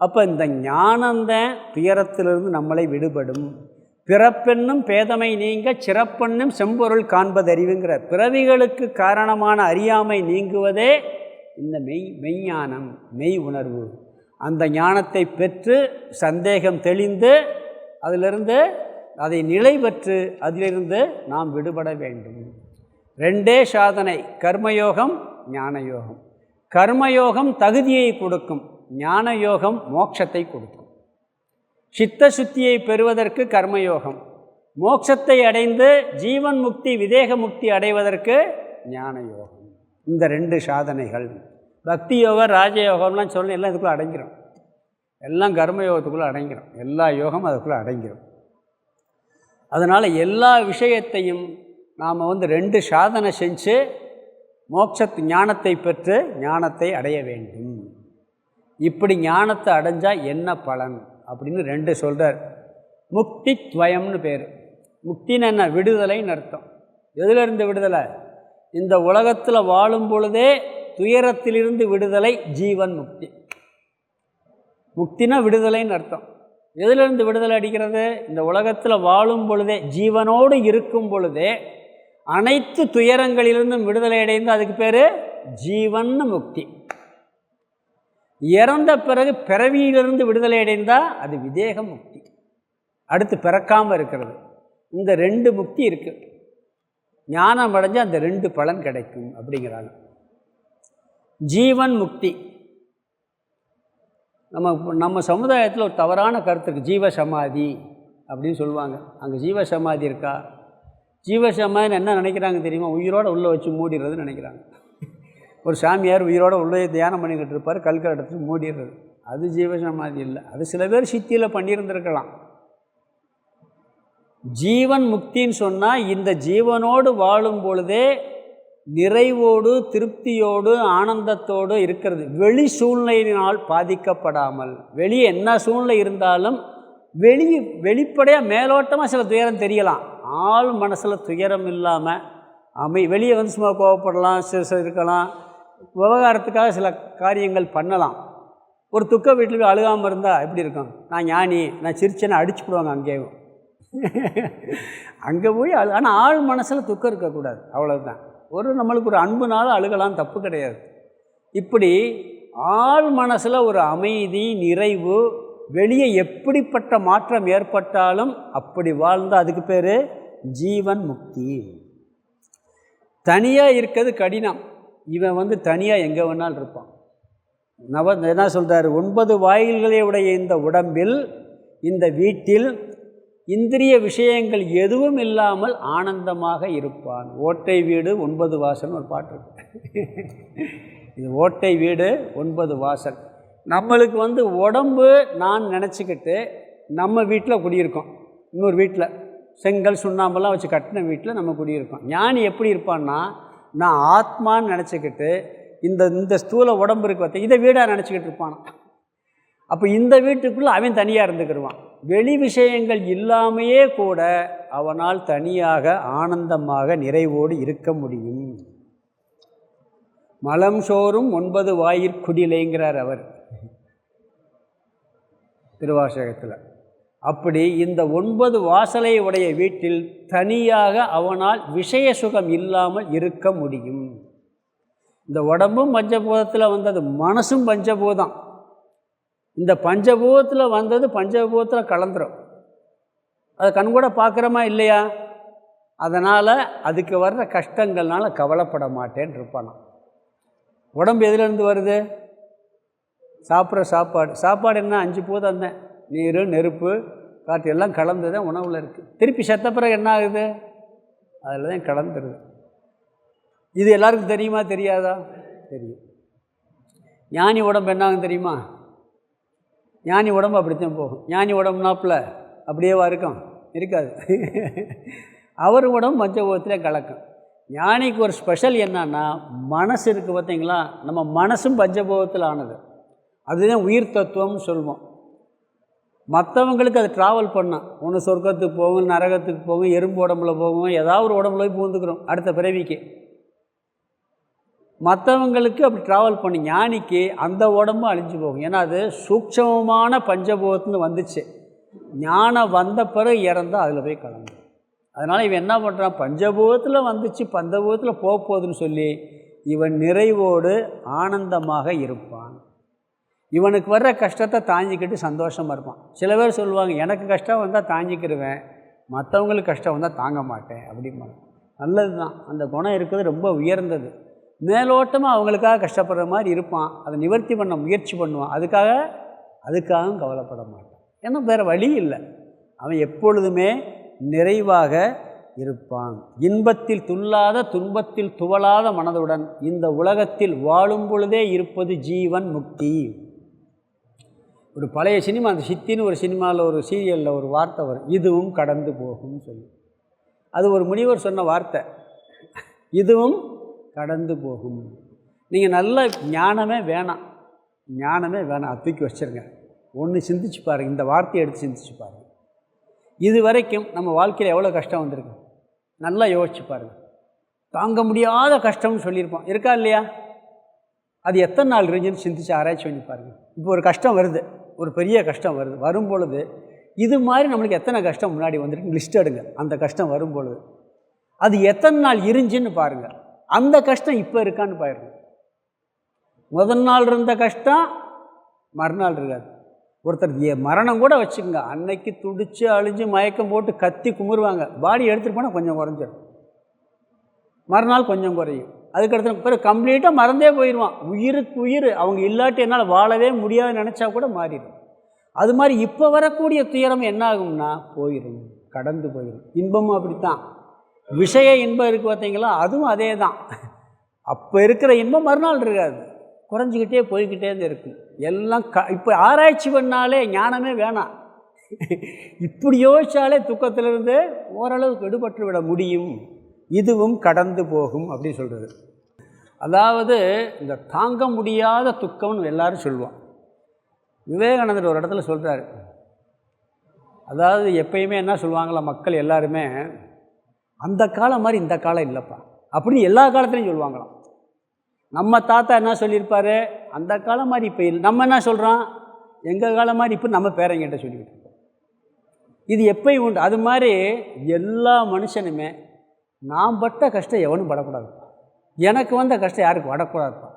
அப்போ இந்த ஞானந்தான் துயரத்திலிருந்து நம்மளை விடுபடும். பிறப்பென்னும் பேதமை நீங்க சிறப்பென்னும் செம்பொருள் காண்பதறிவுங்கிற பிறவிகளுக்கு காரணமான அறியாமை நீங்குவதே இந்த மெய்ஞானம், மெய் உணர்வு. அந்த ஞானத்தை பெற்று சந்தேகம் தெளிந்து அதிலிருந்து அதை நிலை பெற்று அதிலிருந்து நாம் விடுபட வேண்டும். 2 சாதனை, கர்மயோகம், ஞானயோகம். கர்மயோகம் தகுதியை கொடுக்கும், ஞானயோகம் மோட்சத்தை கொடுக்கும். சித்த சுத்தியை பெறுவதற்கு கர்மயோகம், மோட்சத்தை அடைந்து ஜீவன் முக்தி விதேக முக்தி அடைவதற்கு ஞானயோகம். இந்த 2 சாதனைகள். பக்தி யோகம், ராஜயோகம்லாம் சொல்லி எல்லாம் இதுக்குள்ளே அடங்கிடும். எல்லாம் கர்மயோகத்துக்குள்ளே அடங்கிடும். எல்லா யோகம் அதுக்குள்ளே அடங்கிடும். அதனால் எல்லா விஷயத்தையும் நாம் 2 சாதனை செஞ்சு ஞானத்தை பெற்று ஞானத்தை அடைய வேண்டும். இப்படி ஞானத்தை அடைஞ்சால் என்ன பலன் அப்படின்னு 2 சொல்கிறார். முக்தி துவயம்னு பேர். முக்தின்னு என்ன? விடுதலைன்னு அர்த்தம். எதிலிருந்து விடுதலை? இந்த உலகத்தில் வாழும் பொழுதே துயரத்திலிருந்து விடுதலை ஜீவன் முக்தி. முக்தினா விடுதலைன்னு அர்த்தம். எதிலிருந்து விடுதலை அடிக்கிறது? இந்த உலகத்தில் வாழும் பொழுதே, ஜீவனோடு இருக்கும் பொழுதே அனைத்து துயரங்களிலிருந்தும் விடுதலை அடைந்து அதுக்கு பேர் ஜீவன் முக்தி. இறந்த பிறகு பிறவியிலிருந்து விடுதலை அடைந்தால் அது விதேக முக்தி, அடுத்து பிறக்காமல் இருக்கிறது. இந்த 2 முக்தி இருக்குது. ஞானம் அடைஞ்சால் அந்த 2 பலன் கிடைக்கும் அப்படிங்கிறாங்க. ஜீவன் முக்தி நம்ம சமுதாயத்தில் ஒரு தவறான கருத்து இருக்குது, ஜீவசமாதி அப்படின்னு சொல்லுவாங்க. அங்கே ஜீவசமாதி இருக்கா? ஜீவசமாதின்னு என்ன நினைக்கிறாங்க தெரியுமா? உயிரோடு உள்ளே வச்சு மூடிடுறதுன்னு நினைக்கிறாங்க. ஒரு சாமியார் உயிரோடு உள்ளே தியானம் பண்ணிக்கிட்டு இருப்பார், கல்கரை எடுத்து மூடிடுறது. அது ஜீவசமாதி இல்லை. அது சில பேர் சித்தியில் பண்ணியிருந்திருக்கலாம். ஜீவன் முக்தின்னு சொன்னால் இந்த ஜீவனோடு வாழும் பொழுதே நிறைவோடு திருப்தியோடு ஆனந்தத்தோடு இருக்கிறது. வெளி சூழ்நிலையினால் பாதிக்கப்படாமல், வெளியே என்ன சூழ்நிலை இருந்தாலும் வெளிப்படையாக மேலோட்டமாக சில துயரம் தெரியலாம், ஆள் மனசில் துயரம் இல்லாமல் வெளியே வந்து சும்மா கோவப்படலாம், இருக்கலாம், விவகாரத்துக்காக சில காரியங்கள் பண்ணலாம். ஒரு துக்க வீட்டில் போய் அழுகாமல் இருந்தால் எப்படி இருக்கும்? நான் ஞானி, நான் சிரிச்சேன்னு அடிச்சு போடுவாங்க அங்கேயும். அங்கே போய் ஆனால் ஆள் மனசில் துக்கம் இருக்கக்கூடாது, அவ்வளோதான். நம்மளுக்கு ஒரு அன்புனால அழுகலாம், தப்பு கிடையாது. இப்படி ஆள் மனசில் ஒரு அமைதி, நிறைவு, வெளியே எப்படிப்பட்ட மாற்றம் ஏற்பட்டாலும் அப்படி வாழ்ந்தால் அதுக்கு பேர் ஜீவன் முக்தி. தனியாக இருக்கிறது கடினம். இவன் தனியாக எங்கே வேணாலும் இருப்பான். என்ன சொல்கிறார்? 9 வாயில்களை உடைய இந்த உடம்பில், இந்த வீட்டில் இந்திரிய விஷயங்கள் எதுவும் இல்லாமல் ஆனந்தமாக இருப்பான். ஓட்டை வீடு 9 வாசல் ஒரு பாட்டு இருக்கு. இது ஓட்டை வீடு 9 வாசல். நம்மளுக்கு உடம்பு நான் நினச்சிக்கிட்டு நம்ம வீட்டில் குடியிருக்கோம், இன்னொரு வீட்டில் செங்கல் சுண்ணாம்பெல்லாம் வச்சு கட்டின வீட்டில் நம்ம குடியிருக்கோம். ஞானி எப்படி இருப்பான்னா, நான் ஆத்மான்னு நினச்சிக்கிட்டு இந்த ஸ்தூல உடம்பு இருக்கு பார்த்து இதை வீடாக நினச்சிக்கிட்டு இருப்பான். அப்போ இந்த வீட்டுக்குள்ளே அவன் தனியாக இருந்துக்கிடுவான். வெளி விஷயங்கள் இல்லாமையே கூட அவனால் தனியாக ஆனந்தமாக நிறைவோடு இருக்க முடியும். மலம் சோறும் 9 வாயிற்குடிலைங்கிறார் அவர் திருவாசகத்தில். அப்படி இந்த 9 வாசலை உடைய வீட்டில் தனியாக அவனால் விஷய சுகம் இல்லாமல் இருக்க முடியும். இந்த உடம்பும் பஞ்சபூதத்தில் வந்தது, மனசும் பஞ்சபூதம். இந்த பஞ்சபூதத்தில் வந்தது பஞ்சபூதத்தில் கலந்துரும். அதை கண்கூட பார்க்குறோமா இல்லையா? அதனால் அதுக்கு வர்ற கஷ்டங்கள்னால கவலைப்பட மாட்டேன்னு இருப்பானா. உடம்பு எதுலேருந்து வருது? சாப்பிட்ற சாப்பாடு என்ன? 5 பூதம் தான். நீர், நெருப்பு, காற்று எல்லாம் கலந்து தான் உணவில் இருக்குது. திருப்பி செத்த பிறகு என்ன ஆகுது? அதில் தான் கலந்துருது. இது எல்லாருக்கும் தெரியுமா தெரியாதா? தெரியும். ஞானி உடம்பு என்னாகும் தெரியுமா? ஞானி உடம்பு அப்படித்தான் போகும். ஞானி உடம்புனாப்பில் அப்படியேவா இருக்கும்? இருக்காது. அவர் உடம்பு பஞ்சபூதத்தில் கலக்கும். ஞானிக்கு ஒரு ஸ்பெஷல் என்னன்னா, மனசு இருக்குது பார்த்தீங்களா? நம்ம மனசும் பஞ்சபூதத்தில் ஆனது. அதுதான் உயிர் தத்துவம்னு சொல்லுவோம். மற்றவங்களுக்கு அது ட்ராவல் பண்ணோம். ஒன்று சொர்க்கத்துக்கு போகும், நரகத்துக்கு போகும், எறும்பு உடம்புல போகும், ஏதாவது ஒரு உடம்புல போய் பூந்துக்கிறோம் அடுத்த பிறவிக்கு. மற்றவங்களுக்கு அப்படி ட்ராவல் பண்ணி, ஞானிக்கு அந்த உடம்பும் அழிஞ்சு போகும். ஏன்னா அது சூட்சமமான பஞ்சபூதத்துன்னு வந்துச்சு. ஞானம் வந்த பிறகு இறந்தால் அதில் போய் கலந்து. அதனால் இவன் என்ன பண்ணுறான்? பஞ்சபூதத்தில் வந்துச்சு, பஞ்சபூதத்தில் போகுதுன்னு சொல்லி இவன் நிறைவோடு ஆனந்தமாக இருப்பான். இவனுக்கு வர்ற கஷ்டத்தை தாங்கிக்கிட்டு சந்தோஷமாக இருப்பான். சில பேர் சொல்லுவாங்க, எனக்கு கஷ்டம் வந்தால் தாங்கிக்கிடுவேன், மற்றவங்களுக்கு கஷ்டம் வந்தால் தாங்க மாட்டேன் அப்படிம்பாங்க. நல்லது தான், அந்த குணம் இருக்கிறது ரொம்ப உயர்ந்தது. மேலோட்டமாக அவங்களுக்காக கஷ்டப்படுற மாதிரி இருப்பான், அதை நிவர்த்தி பண்ண முயற்சி பண்ணுவான். அதுக்காகவும் கவலைப்பட மாட்டான். ஏன்னா வேறு வழி இல்லை. அவன் எப்பொழுதுமே நிறைவாக இருப்பான். இன்பத்தில் துள்ளாத, துன்பத்தில் துவளாத மனதுடன் இந்த உலகத்தில் வாழும் பொழுதே இருப்பது ஜீவன் முக்தி. ஒரு பழைய சினிமா, அந்த சித்தின்னு ஒரு சினிமாவில் ஒரு சீரியலில் ஒரு வார்த்தை வரும், இதுவும் கடந்து போகும்னு சொல்லி. அது ஒரு முனிவர் சொன்ன வார்த்தை, இதுவும் கடந்து போகும். நீங்கள் நல்ல ஞானமே வேணாம், தூக்கி வச்சுருங்க. ஒன்று சிந்திச்சு பாருங்கள், இந்த வார்த்தையை எடுத்து சிந்திச்சு பாருங்கள். இது வரைக்கும் நம்ம வாழ்க்கையில் எவ்வளோ கஷ்டம் வந்திருக்கு நல்லா யோசிச்சு பாருங்கள். தாங்க முடியாத கஷ்டம்னு சொல்லியிருப்போம், இருக்கா இல்லையா? அது எத்தனை நாள் இருந்துச்சுன்னு சிந்திச்சு ஆராய்ச்சி பண்ணி பாருங்கள். இப்போ ஒரு கஷ்டம் வருது, ஒரு பெரிய கஷ்டம் வருது. வரும்பொழுது இது மாதிரி நம்மளுக்கு எத்தனை கஷ்டம் முன்னாடி வந்துருக்கு லிஸ்ட் எடுங்க. அந்த கஷ்டம் வரும்பொழுது அது எத்தனை நாள் இருந்துச்சுன்னு பாருங்கள். அந்த கஷ்டம் இப்போ இருக்கான்னு பாருங்க. முதல் நாள் இருந்த கஷ்டம் மறுநாள் இருக்காது. ஒருத்தர் மரணம் கூட வச்சுக்கோங்க, அன்னைக்கு துடிச்சு அழிஞ்சு மயக்கம் போட்டு கத்தி கும்பிடுவாங்க, பாடி எடுத்துகிட்டு போனால் கொஞ்சம் குறைஞ்சிடும், மறுநாள் கொஞ்சம் குறையும். அதுக்கடுத்த பிறகு கம்ப்ளீட்டாக மறந்தே போயிடுவான். உயிருக்கு உயிர் அவங்க இல்லாட்டி என்னால் வாழவே முடியாதுன்னு நினச்சா கூட மாறிடும். அது மாதிரி இப்போ வரக்கூடிய துயரம் என்ன ஆகும்னா போயிடும், கடந்து போயிடும். இன்பமும் அப்படித்தான். விஷய இன்பம் இருக்குது பார்த்தீங்களா, அதுவும் அதே தான். அப்போ இருக்கிற இன்பம் மறுநாள் இருக்காது, குறைஞ்சிக்கிட்டே போய்கிட்டே தான் இருக்கும். எல்லாம் இப்போ ஆராய்ச்சி பண்ணாலே ஞானமே வேணாம். இப்படி யோசித்தாலே துக்கத்திலிருந்து ஓரளவுக்கு விடுபட்டு விட முடியும். இதுவும் கடந்து போகும் அப்படின்னு சொல்கிறது. அதாவது இந்த தாங்க முடியாத துக்கம்னு எல்லாரும் சொல்லுவோம். விவேகானந்தர் ஒரு இடத்துல சொல்கிறாரு, அதாவது எப்பயுமே என்ன சொல்லுவாங்களா மக்கள் எல்லாருமே, அந்த காலம் மாதிரி இந்த காலம் இல்லைப்பா அப்படின்னு எல்லா காலத்துலையும் சொல்லுவாங்களாம். நம்ம தாத்தா என்ன சொல்லியிருப்பார், அந்த காலம் மாதிரி இப்போ இல்லை. நம்ம என்ன சொல்கிறோம், எங்கள் காலம் மாதிரி இப்போ நம்ம பேரங்கிட்ட சொல்லிக்கிட்டு இருக்கோம். இது எப்பயும் உண்டு. அது மாதிரி எல்லா மனுஷனுமே நான் பட்ட கஷ்டம் எவனும் படக்கூடாதுப்பா, எனக்கு வந்த கஷ்டம் யாருக்கு வரக்கூடாதுப்பா.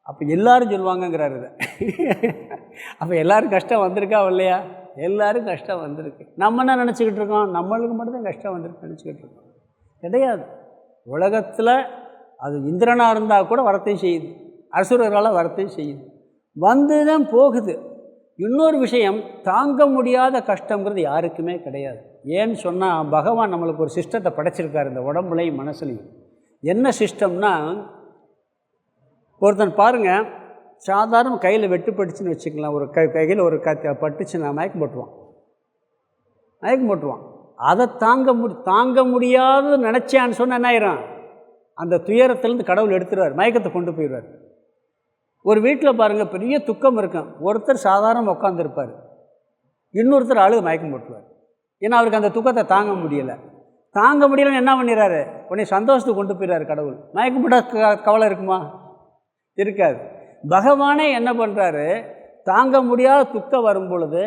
அப்போ எல்லோரும் சொல்லுவாங்கங்கிறாரு இதை. அப்போ எல்லோரும் கஷ்டம் வந்திருக்கா இல்லையா? எல்லோரும் கஷ்டம் வந்திருக்கு. நம்ம என்ன நினச்சிக்கிட்டு இருக்கோம், நம்மளுக்கு மட்டும்தான் கஷ்டம் வந்திருக்கு நினச்சிக்கிட்டு இருக்கோம். கிடையாது. உலகத்தில் அது இந்திரனாக இருந்தால் கூட வரத்தையும் செய்யுது, அசுரர்களால் வரத்தையும் செய்யுது, வந்து தான் போகுது. இன்னொரு விஷயம், தாங்க முடியாத கஷ்டங்கிறது யாருக்குமே கிடையாது. ஏன்னு சொன்னால் பகவான் நம்மளுக்கு ஒரு சிஸ்டத்தை படைச்சிருக்கார் இந்த உடம்புலையும் மனசுலையும். என்ன சிஸ்டம்னா, ஒருத்தன் பாருங்கள், சாதாரண கையில் வெட்டு பட்டுச்சுன்னு வச்சுக்கலாம், ஒரு கையில் ஒரு பட்டுச்சுன்னா மயக்கம் போட்டுருவான். அதை தாங்க முடியாத நினச்சான்னு சொன்னால் என்ன ஆயிரும், அந்த துயரத்துலேருந்து கடவுள் எடுத்துருவார், மயக்கத்தை கொண்டு போயிடுவார். ஒரு வீட்டில் பாருங்கள், பெரிய துக்கம் இருக்கும், ஒருத்தர் சாதாரண உட்காந்துருப்பார், இன்னொருத்தர் ஆளு மயக்கம் போட்டுருவார். ஏன்னா அவருக்கு அந்த துக்கத்தை தாங்க முடியலன்னு என்ன பண்ணிடுறாரு, உடனே சந்தோஷத்துக்கு கொண்டு போயிடுறாரு கடவுள். மயக்கம் போட்ட கவலை இருக்குமா? இருக்காது. பகவானே என்ன பண்ணுறாரு, தாங்க முடியாத துக்கம் வரும் பொழுது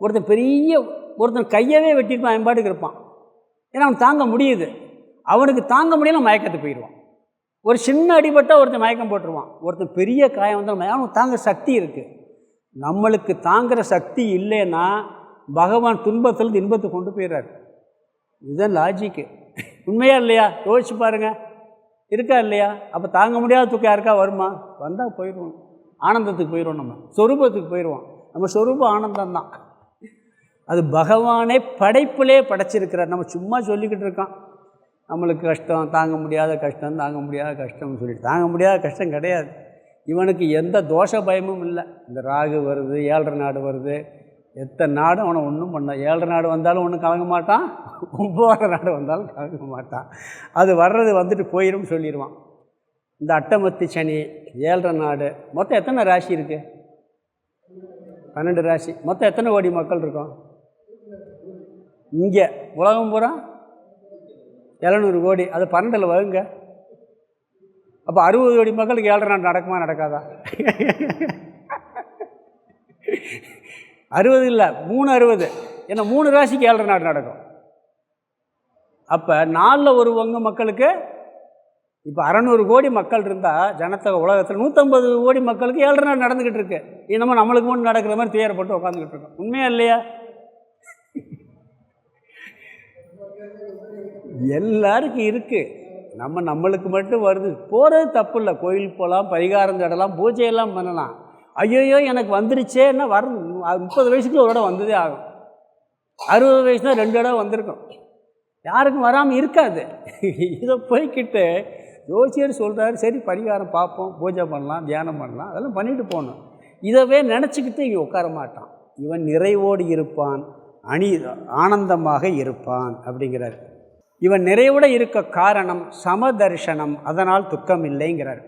ஒருத்தன் கையவே வெட்டிட்டு அவன் பாட்டுக்கு இருப்பான். ஏன்னா அவன் தாங்க முடியுது, அவனுக்கு தாங்க முடியல மயக்கத்துக்கு போயிடுவான். ஒரு சின்ன அடிபட்டால் ஒருத்தன் மயக்கம் போட்டுருவான், ஒருத்தன் பெரிய காயம் வந்தாலும் அவனுக்கு தாங்க சக்தி இருக்குது. நம்மளுக்கு தாங்குகிற சக்தி இல்லைன்னா பகவான் துன்பத்திலிருந்து இன்பத்தை கொண்டு போயிடுறாரு. இதுதான் லாஜிக்கு. உண்மையா இல்லையா? யோசிச்சு பாருங்கள், இருக்கா இல்லையா? அப்போ தாங்க முடியாத துக்கம் யாருக்கா வருமா? வந்தால் போயிடுவோம், ஆனந்தத்துக்கு போயிடுவோம், நம்ம சொரூபத்துக்கு போயிடுவோம். நம்ம சொரூபம் ஆனந்தம்தான். அது பகவானே படைப்பிலே படைச்சிருக்கிறார். நம்ம சும்மா சொல்லிக்கிட்டு இருக்கோம் நம்மளுக்கு கஷ்டம், தாங்க முடியாத கஷ்டம்னு சொல்லிட்டு. தாங்க முடியாத கஷ்டம் கிடையாது. இவனுக்கு எந்த தோஷ பயமும் இல்லை. இந்த ராகு வருது, 7 நாடு வருது, எத்தனை நாடு அவனை ஒன்றும் பண்ண. 7 நாடு வந்தாலும் ஒன்றும் கலங்க மாட்டான், 9 நாடு வந்தாலும் கலங்க மாட்டான். அது வர்றது வந்துட்டு போயிடும் சொல்லிடுவான். இந்த அட்டமத்தி சனி, 7 நாடு, மொத்தம் எத்தனை ராசி இருக்குது? 12 ராசி. மொத்தம் எத்தனை கோடி மக்கள் இருக்கோம் இங்கே? உலகம் பூரா 700 கோடி. அது 12 வகுங்க. அப்போ 60 கோடி மக்களுக்கு 7 நாடு நடக்குமா நடக்காதா? 60 இல்லை, 360. ஏன்னா 3 ராசிக்கு 7 நாடு நடக்கும். அப்போ 4ல் 1 பங்கு மக்களுக்கு, இப்போ 600 கோடி மக்கள் இருந்தால் ஜனத்தொகை உலகத்தில் 150 கோடி மக்களுக்கு 7 நாடு நடந்துக்கிட்டு இருக்கு. இன்னமும் நம்மளுக்கு முன் நடக்கிற மாதிரி துயரப்பட்டு உட்காந்துக்கிட்டு இருக்கோம். உண்மையா இல்லையா? எல்லாருக்கும் இருக்குது, நம்மளுக்கு மட்டும் வருது. போகிறது தப்பு இல்லை, கோயிலுக்கு போகலாம், பரிகாரம் தேடலாம், பூஜையெல்லாம் பண்ணலாம். ஐயோயோ எனக்கு வந்துருச்சேன்னா வரும். 30 வயசுக்குள்ள ஒரு இடம் வந்ததே ஆகும். 60 வயசுனா 2 இடம் வந்திருக்கும், யாருக்கும் வராமல் இருக்காது. இதை போய்கிட்டு ஜோசியர் சொல்கிறாரு, சரி பரிகாரம் பார்ப்போம், பூஜை பண்ணலாம், தியானம் பண்ணலாம், அதெல்லாம் பண்ணிட்டு போகணும். இதவே நினச்சிக்கிட்டு இங்கே உட்கார மாட்டான். இவன் நிறைவோடு இருப்பான், ஆனந்தமாக இருப்பான் அப்படிங்கிறார். இவன் நிறைவுடன் இருக்க காரணம் சமதர்ஷனம், அதனால் துக்கம் இல்லைங்கிறார்.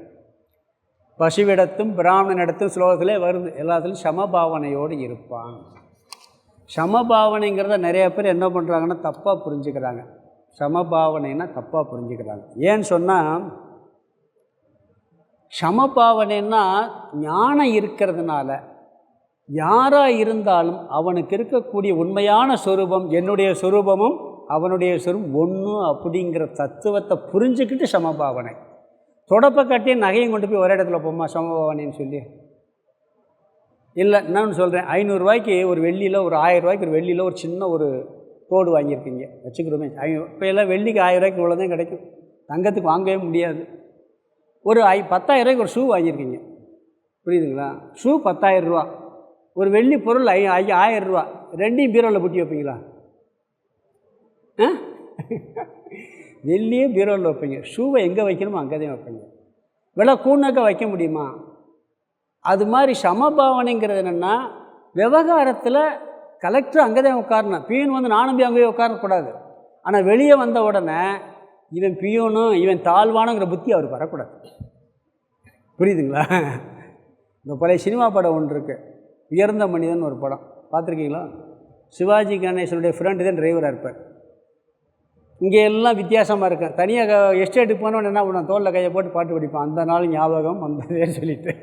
பசுவிடத்தும் பிராமணனிடத்தும் ஸ்லோகத்திலே வருது, எல்லாத்துலையும் சமபாவனையோடு இருப்பான். சமபாவனைங்கிறத நிறைய பேர் என்ன பண்ணுறாங்கன்னா தப்பாக புரிஞ்சுக்கிறாங்க. சமபாவனைன்னா தப்பாக புரிஞ்சுக்கிறாங்க. ஏன்னு சொன்னால், சமபாவனைன்னா ஞானம் இருக்கிறதுனால யாராக இருந்தாலும் அவனுக்கு இருக்கக்கூடிய உண்மையான சொரூபம், என்னுடைய சொரூபமும் அவனுடைய சொரூபம் ஒன்று அப்படிங்கிற தத்துவத்தை புரிஞ்சுக்கிட்டு சமபாவனை. தொடப்ப கட்டி நகையும் கொண்டு போய் ஒரே இடத்துல போமா சமபாவனைன்னு சொல்லி இல்லை. நான் சொல்கிறேன், 500 ரூபாய்க்கு ஒரு வெள்ளியில், ஒரு 1000 ரூபாய்க்கு ஒரு வெள்ளியில் ஒரு சின்ன ஒரு தோடு வாங்கியிருக்கீங்க வச்சுக்கிறோமே. இப்போ எல்லாம் வெள்ளிக்கு 1000 ரூபாய்க்கு இவ்வளோதான் கிடைக்கும், தங்கத்துக்கு வாங்கவே முடியாது. ஒரு 10,000 ஒரு ஷூ வாங்கியிருக்கீங்க, புரியுதுங்களா? ஷூ 10,000 ரூபா, ஒரு வெள்ளி பொருள் 1000 ரூபா, ரெண்டையும் பீரோவில் பூட்டி வைப்பீங்களா? வெள்ளியே பீரோவில் வைப்பீங்க, ஷூவை எங்கே வைக்கணுமோ அங்கே தான் வைப்பீங்க. விலை கூணாக்க வைக்க முடியுமா? அது மாதிரி சமபாவனைங்கிறது என்னென்னா, விவகாரத்தில் கலெக்டர் அங்கே தான் உட்காரணும், பியூன் வந்து நானும் போய் அங்கேயே உட்காரக்கூடாது. ஆனால் வெளியே வந்த உடனே இவன் பியூனும் இவன் தாழ்வானுங்கிற புத்தி அவருக்கு வரக்கூடாது, புரியுதுங்களா? இந்த பழைய சினிமா படம் ஒன்று இருக்குது, உயர்ந்த மனிதன் ஒரு படம், பார்த்துருக்கீங்களா? சிவாஜி கணேசனுடைய ஃப்ரெண்டு தான் டிரைவராக இருப்பார். இங்கே எல்லாம் வித்தியாசமாக இருக்கேன். தனியாக எஸ்டேட்டுக்கு போனோன்னு என்ன பண்ணுவேன், தோளில் கையை போட்டு பாட்டு படிப்பான், அந்த நாள் ஞாபகம் வந்ததே சொல்லிட்டு.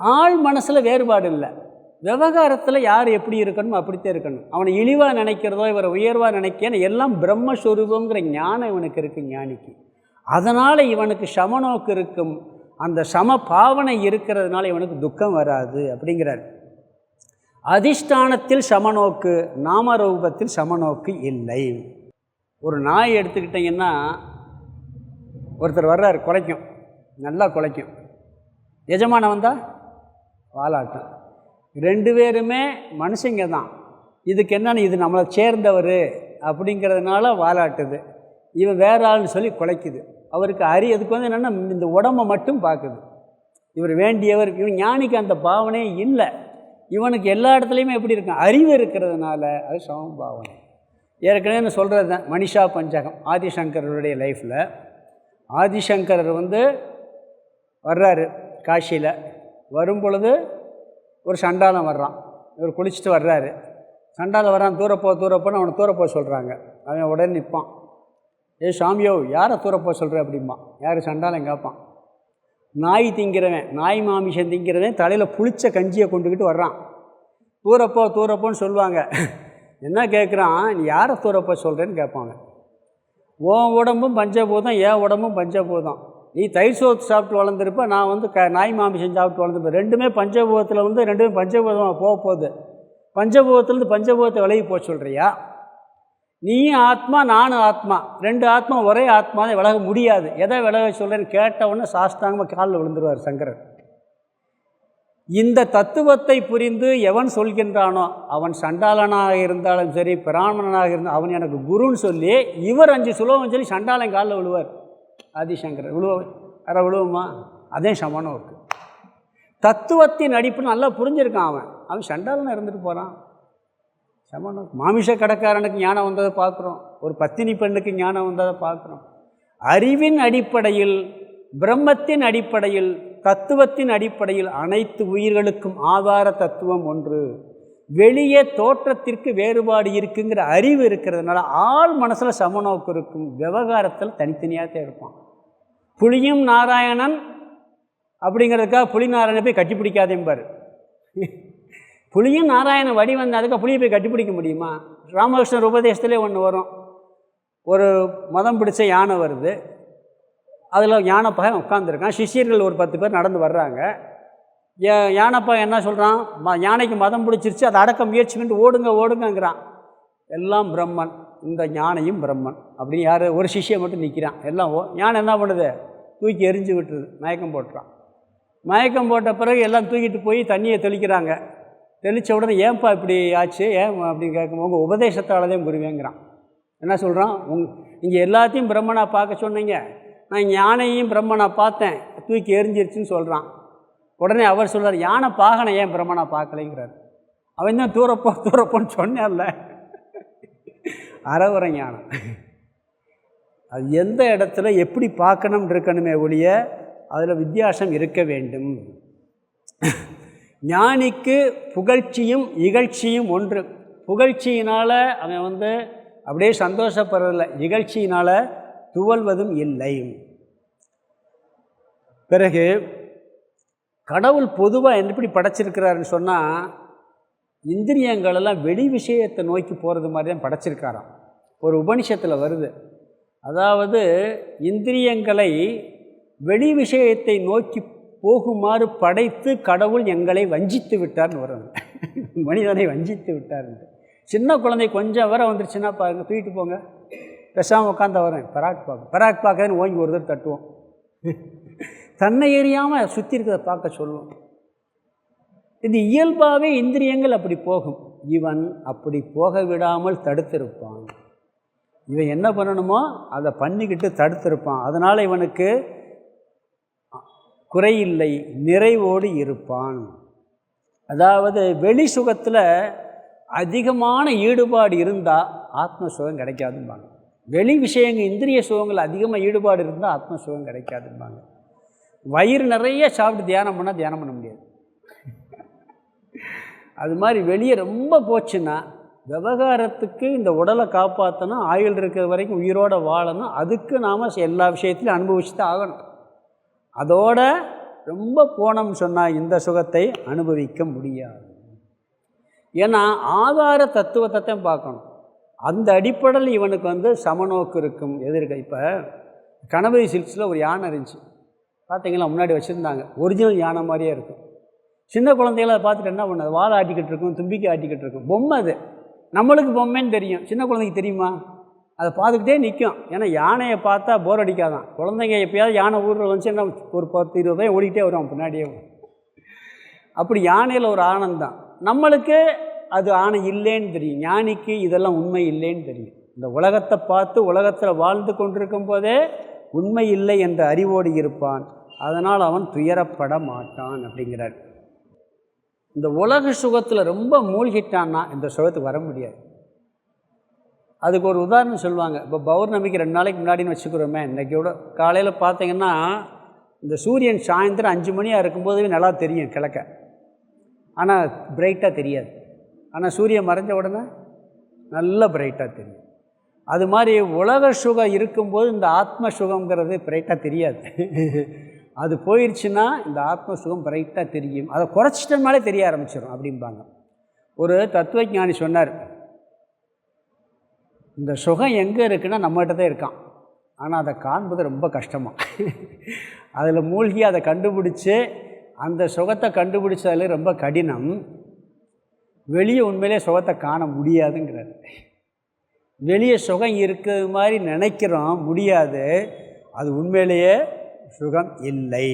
ஆள் மனசில் வேறுபாடு இல்லை, விவகாரத்தில் யார் எப்படி இருக்கணும் அப்படித்தான் இருக்கணும். அவனை இழிவாக நினைக்கிறதோ இவரை உயர்வாக நினைக்க எல்லாம் பிரம்மஸ்வரூபங்கிற ஞானம் இவனுக்கு இருக்குது ஞானிக்கு. அதனால் இவனுக்கு சமநோக்கு இருக்கும், அந்த சம பாவனை இருக்கிறதுனால இவனுக்கு துக்கம் வராது அப்படிங்கிறார். அதிஷ்டானத்தில் சமநோக்கு, நாமரூபத்தில் சமநோக்கு இல்லை. ஒரு நாய் எடுத்துக்கிட்டிங்கன்னா, ஒருத்தர் வர்றார், குலைக்கும், நல்லா குலைக்கும், எஜமானம் வந்தால் வாலாட்டம். 2 பேருமே மனுஷங்க தான். இதுக்கு என்னன்னு, இது நம்மளை சேர்ந்தவர் அப்படிங்கிறதுனால வாலாட்டுது, இவன் வேற ஆள்னு சொல்லி குலைக்குது. அவருக்கு அதுக்கு வந்து என்னென்னா இந்த உடம்பை மட்டும் பார்க்குது. இவர் வேண்டியவர், இவன் ஞானிக்கு அந்த பாவனையே இல்லை. இவனுக்கு எல்லா இடத்துலையுமே எப்படி இருக்கும், அறிவு இருக்கிறதுனால அது சமபாவனை. ஏற்கனவே நான் சொல்கிறது தான், மனிஷா பஞ்சகம் ஆதிசங்கருடைய லைஃப்பில். ஆதிசங்கரர் வந்து வர்றாரு காசியில், வரும் பொழுது ஒரு சண்டாளம் வர்றான், இவர் குளிச்சுட்டு வர்றாரு, சண்டாளம் வர்றான், தூரப்போன்னு அவனை தூரப்போ சொல்கிறாங்க. அவன் உடனே நிற்பான், ஏ சாமியோ யாரை தூரப்போ சொல்கிற அப்படிம்மா. யார் சண்டாளம் கேட்பான், நாய் திங்கிறவன், நாய் மாமிசம் திங்கிறவன் தலையில் புளிச்ச கஞ்சியை கொண்டுக்கிட்டு வர்றான், தூரப்போன்னு சொல்லுவாங்க. என்ன கேட்குறான், நீ யாரை தூரப்போ சொல்கிறேன்னு கேட்பாங்க. உன் உடம்பும் பஞ்சபூதம், என் உடம்பும் பஞ்சபூதம், நீ தயிர் சோத்து சாப்பிட்டு வளர்ந்துருப்ப, நான் வந்து நாய் மாமிசம் சாப்பிட்டு வளர்ந்துருப்பேன். ரெண்டுமே பஞ்சபூதத்தில் வந்து ரெண்டுமே பஞ்சபூதமாக போகுது. பஞ்சபூதத்துலேருந்து பஞ்சபூதத்தை விலகி போக சொல்கிறியா? நீயும் ஆத்மா நானும் ஆத்மா, 2 ஆத்மா ஒரே ஆத்மா தான், விலக முடியாது. எதை விலக சொல்கிறேன்னு கேட்டவுடனே சாஸ்தாங்கமாக காலில் விழுந்துருவார் சங்கரர். இந்த தத்துவத்தை புரிந்து எவன் சொல்கின்றானோ அவன் சண்டாளனாக இருந்தாலும் சரி, பிராமணனாக இருந்தால் அவன் எனக்கு குருன்னு சொல்லி, இவர் 5 சுலோகம் சொல்லி சண்டாளன் காலில் விழுவார். ஆதிசங்கரர் விழுவுமா? அதே சமானம் இருக்குது. தத்துவத்தின் அடிப்புன்னு நல்லா புரிஞ்சிருக்கான். அவன் சண்டாளனாக இருந்துட்டு போகிறான். சமணம். மாமிச கடைக்காரனுக்கு ஞானம் வந்ததை பார்க்குறோம், ஒரு பத்தினி பெண்ணுக்கு ஞானம் வந்ததை பார்க்குறோம். அறிவின் அடிப்படையில், பிரம்மத்தின் அடிப்படையில், தத்துவத்தின் அடிப்படையில் அனைத்து உயிர்களுக்கும் ஆதார தத்துவம் ஒன்று. வெளியே தோற்றத்திற்கு வேறுபாடு இருக்குங்கிற அறிவு இருக்கிறதுனால ஆள் மனசில் சமநோக்கு இருக்கும், விவகாரத்தில் தனித்தனியாக தான் இருப்பான். புலியும் நாராயணன் அப்படிங்கிறதுக்காக புலி நாராயணனை போய் கட்டி பிடிக்காதேம்பார். புலியும் நாராயணன் வடி வந்த அதுக்காக புளியை போய் கட்டிப்பிடிக்க முடியுமா? ராமகிருஷ்ணர் உபதேசத்துலேயே ஒன்று வரும், ஒரு மதம் பிடிச்ச யானை வருது, அதில் யானைப்பாக உட்காந்துருக்கான், சிஷியர்கள் ஒரு 10 பேர் நடந்து வர்றாங்க. யானைப்பா என்ன சொல்கிறான், யானைக்கு மதம் பிடிச்சிருச்சு, அதை அடக்க முயற்சி பண்ணிட்டு ஓடுங்கிறான். எல்லாம் பிரம்மன், இந்த யானையும் பிரம்மன் அப்படின்னு யார் ஒரு சிஷியை மட்டும் நிற்கிறான். எல்லாம் யானை என்ன பண்ணுது, தூக்கி எரிஞ்சு விட்டுருது, மயக்கம் போட்டுறான். மயக்கம் போட்ட பிறகு எல்லாம் தூக்கிட்டு போய் தண்ணியை தெளிக்கிறாங்க. தெளித்த உடனே ஏன்பா இப்படி ஆச்சு, ஏன் அப்படின்னு கேட்கும், உங்கள் உபதேசத்தால் தான் புரிவேங்கிறான். என்ன சொல்கிறான், நீங்கள் எல்லாத்தையும் பிரம்மனாக பார்க்க சொன்னீங்க, நான் யானையும் பிரம்மனாக பார்த்தேன், தூக்கி எரிஞ்சிருச்சுன்னு சொல்கிறான். உடனே அவர் சொல்கிறார், யானை பாகனை ஏன் பிரம்மனாக பார்க்கலைங்கிறார். அவன் தான் தூரப்போன்னு சொன்னார்ல, அறவுரை ஞானம். அது எந்த இடத்துல எப்படி பார்க்கணும்னு இருக்கணுமே ஒழிய அதில் வித்தியாசம் இருக்க வேண்டும். ஞானிக்கு புகழ்ச்சியும் இகழ்ச்சியும் ஒன்று. புகழ்ச்சியினால் அவன் அப்படியே சந்தோஷப்படுறதில்லை, இகழ்ச்சியினால் துவல்வதும் இல்லை. பிறகு கடவுள் பொதுவாக எப்படி படைச்சிருக்கிறாருன்னு சொன்னால், இந்திரியங்களெல்லாம் வெளி விஷயத்தை நோக்கி போகிறது மாதிரி தான் படைச்சிருக்காராம். ஒரு உபனிஷத்தில் வருது, அதாவது இந்திரியங்களை வெளி விஷயத்தை நோக்கி போகுமாறு படைத்து கடவுள் எங்களை வஞ்சித்து விட்டார்னு வரும். மனிதனை வஞ்சித்து விட்டார்ன்ட்டு. சின்ன குழந்தை கொஞ்சம் வர வந்துருச்சுன்னா பாருங்கள், தூக்கிட்டு போங்க, பேசாமல் உட்காந்து வரேன் பராக் பார்க்கன்னு ஓங்கி ஒரு தடவை தட்டுவோம். தன்னை எறியாமல் சுற்றி இருக்கிறத பார்க்க சொல்லுவோம். இது இயல்பாகவே இந்திரியங்கள் அப்படி போகும். இவன் அப்படி போக விடாமல் தடுத்திருப்பான். இவன் என்ன பண்ணணுமோ அதை பண்ணிக்கிட்டு தடுத்திருப்பான். அதனால் இவனுக்கு குறையில்லை, நிறைவோடு இருப்பான். அதாவது வெளி சுகத்தில் அதிகமான ஈடுபாடு இருந்தால் ஆத்ம சுகம் கிடைக்காதும்பாங்க. வெளி விஷயங்கள் இந்திரிய சுகங்கள் அதிகமாக ஈடுபாடு இருந்தால் ஆத்ம சுகம் கிடைக்காதும்பாங்க. வயிறு நிறைய சாப்பிட்டு தியானம் பண்ணால் தியானம் பண்ண முடியாது. அது மாதிரி வெளியே ரொம்ப போச்சுன்னா விவகாரத்துக்கு இந்த உடலை காப்பாற்றணும், ஆயுள் இருக்கிற வரைக்கும் உயிரோடு வாழணும். அதுக்கு நாம் எல்லா விஷயத்திலையும் அனுபவிச்சு தான் ஆகணும். அதோட ரொம்ப போனோம்னு சொன்னால் இந்த சுகத்தை அனுபவிக்க முடியாது. ஏன்னா ஆதார தத்துவத்தை பார்க்கணும். அந்த அடிப்படையில் இவனுக்கு சமநோக்கு இருக்கும். எதிர்க்க இப்போ கணபதி சில்க்ஸில் ஒரு யானை இருந்துச்சு பார்த்தீங்களா, முன்னாடி வச்சுருந்தாங்க. ஒரிஜினல் யானை மாதிரியே இருக்கும். சின்ன குழந்தைகளை அதை பார்த்துட்டு என்ன பண்ணது, வாழை ஆட்டிக்கிட்டு இருக்கும், தும்பிக்கை ஆட்டிக்கிட்டு இருக்கும். பொம்மை அது, நம்மளுக்கு பொம்மைன்னு தெரியும், சின்ன குழந்தைக்கு தெரியுமா? அதை பார்த்துக்கிட்டே நிற்கும். ஏன்னா யானையை பார்த்தா போர் அடிக்காதான். குழந்தைங்க எப்போயாவது யானை ஊரில் வந்துச்சு என்ன ஒரு 10-20 ரூபாய் ஓடிக்கிட்டே வருவான் பின்னாடியே. அப்படி யானையில் ஒரு ஆனந்தம். நம்மளுக்கு அது ஆணை இல்லைன்னு தெரியும், ஞானிக்கு இதெல்லாம் உண்மை இல்லைன்னு தெரியும். இந்த உலகத்தை பார்த்து உலகத்தில் வாழ்ந்து கொண்டிருக்கும் போதே உண்மை இல்லை என்ற அறிவோடு இருப்பான். அதனால் அவன் துயரப்பட மாட்டான் அப்படிங்கிறார். இந்த உலக சுகத்தில் ரொம்ப மூழ்கிட்டான்னா இந்த சுகத்துக்கு வர முடியாது. அதுக்கு ஒரு உதாரணம் சொல்லுவாங்க. இப்போ பௌர்ணமிக்கு 2 நாளைக்கு முன்னாடின்னு வச்சுக்கிறோமே, இன்றைக்கியோட காலையில் பார்த்தீங்கன்னா இந்த சூரியன் சாயந்தரம் 5 மணியாக இருக்கும்போது நல்லா தெரியும் கிழக்க, ஆனால் பிரைட்டாக தெரியாது. ஆனால் சூரியன் மறைஞ்ச உடனே நல்ல பிரைட்டாக தெரியும். அது மாதிரி உலக சுகம் இருக்கும்போது இந்த ஆத்ம சுகங்கிறது பிரைட்டாக தெரியாது. அது போயிடுச்சுன்னா இந்த ஆத்ம சுகம் பிரைட்டாக தெரியும். அதை குறைச்சிட்டனாலே தெரிய ஆரம்பிச்சிடும் அப்படிம்பாங்க. ஒரு தத்துவஞானி சொன்னார், இந்த சுகம் எங்கே இருக்குன்னா நம்மகிட்ட தான் இருக்கான், ஆனால் அதை காண்பது ரொம்ப கஷ்டமாக. அதில் மூழ்கி அதை கண்டுபிடிச்சி அந்த சுகத்தை கண்டுபிடிச்சதில் ரொம்ப கடினம். வெளியே உண்மையிலே சுகத்தை காண முடியாதுங்கிறார். வெளியே சுகம் இருக்கிறது மாதிரி நினைக்கிறோம், முடியாது. அது உண்மையிலேயே சுகம் இல்லை.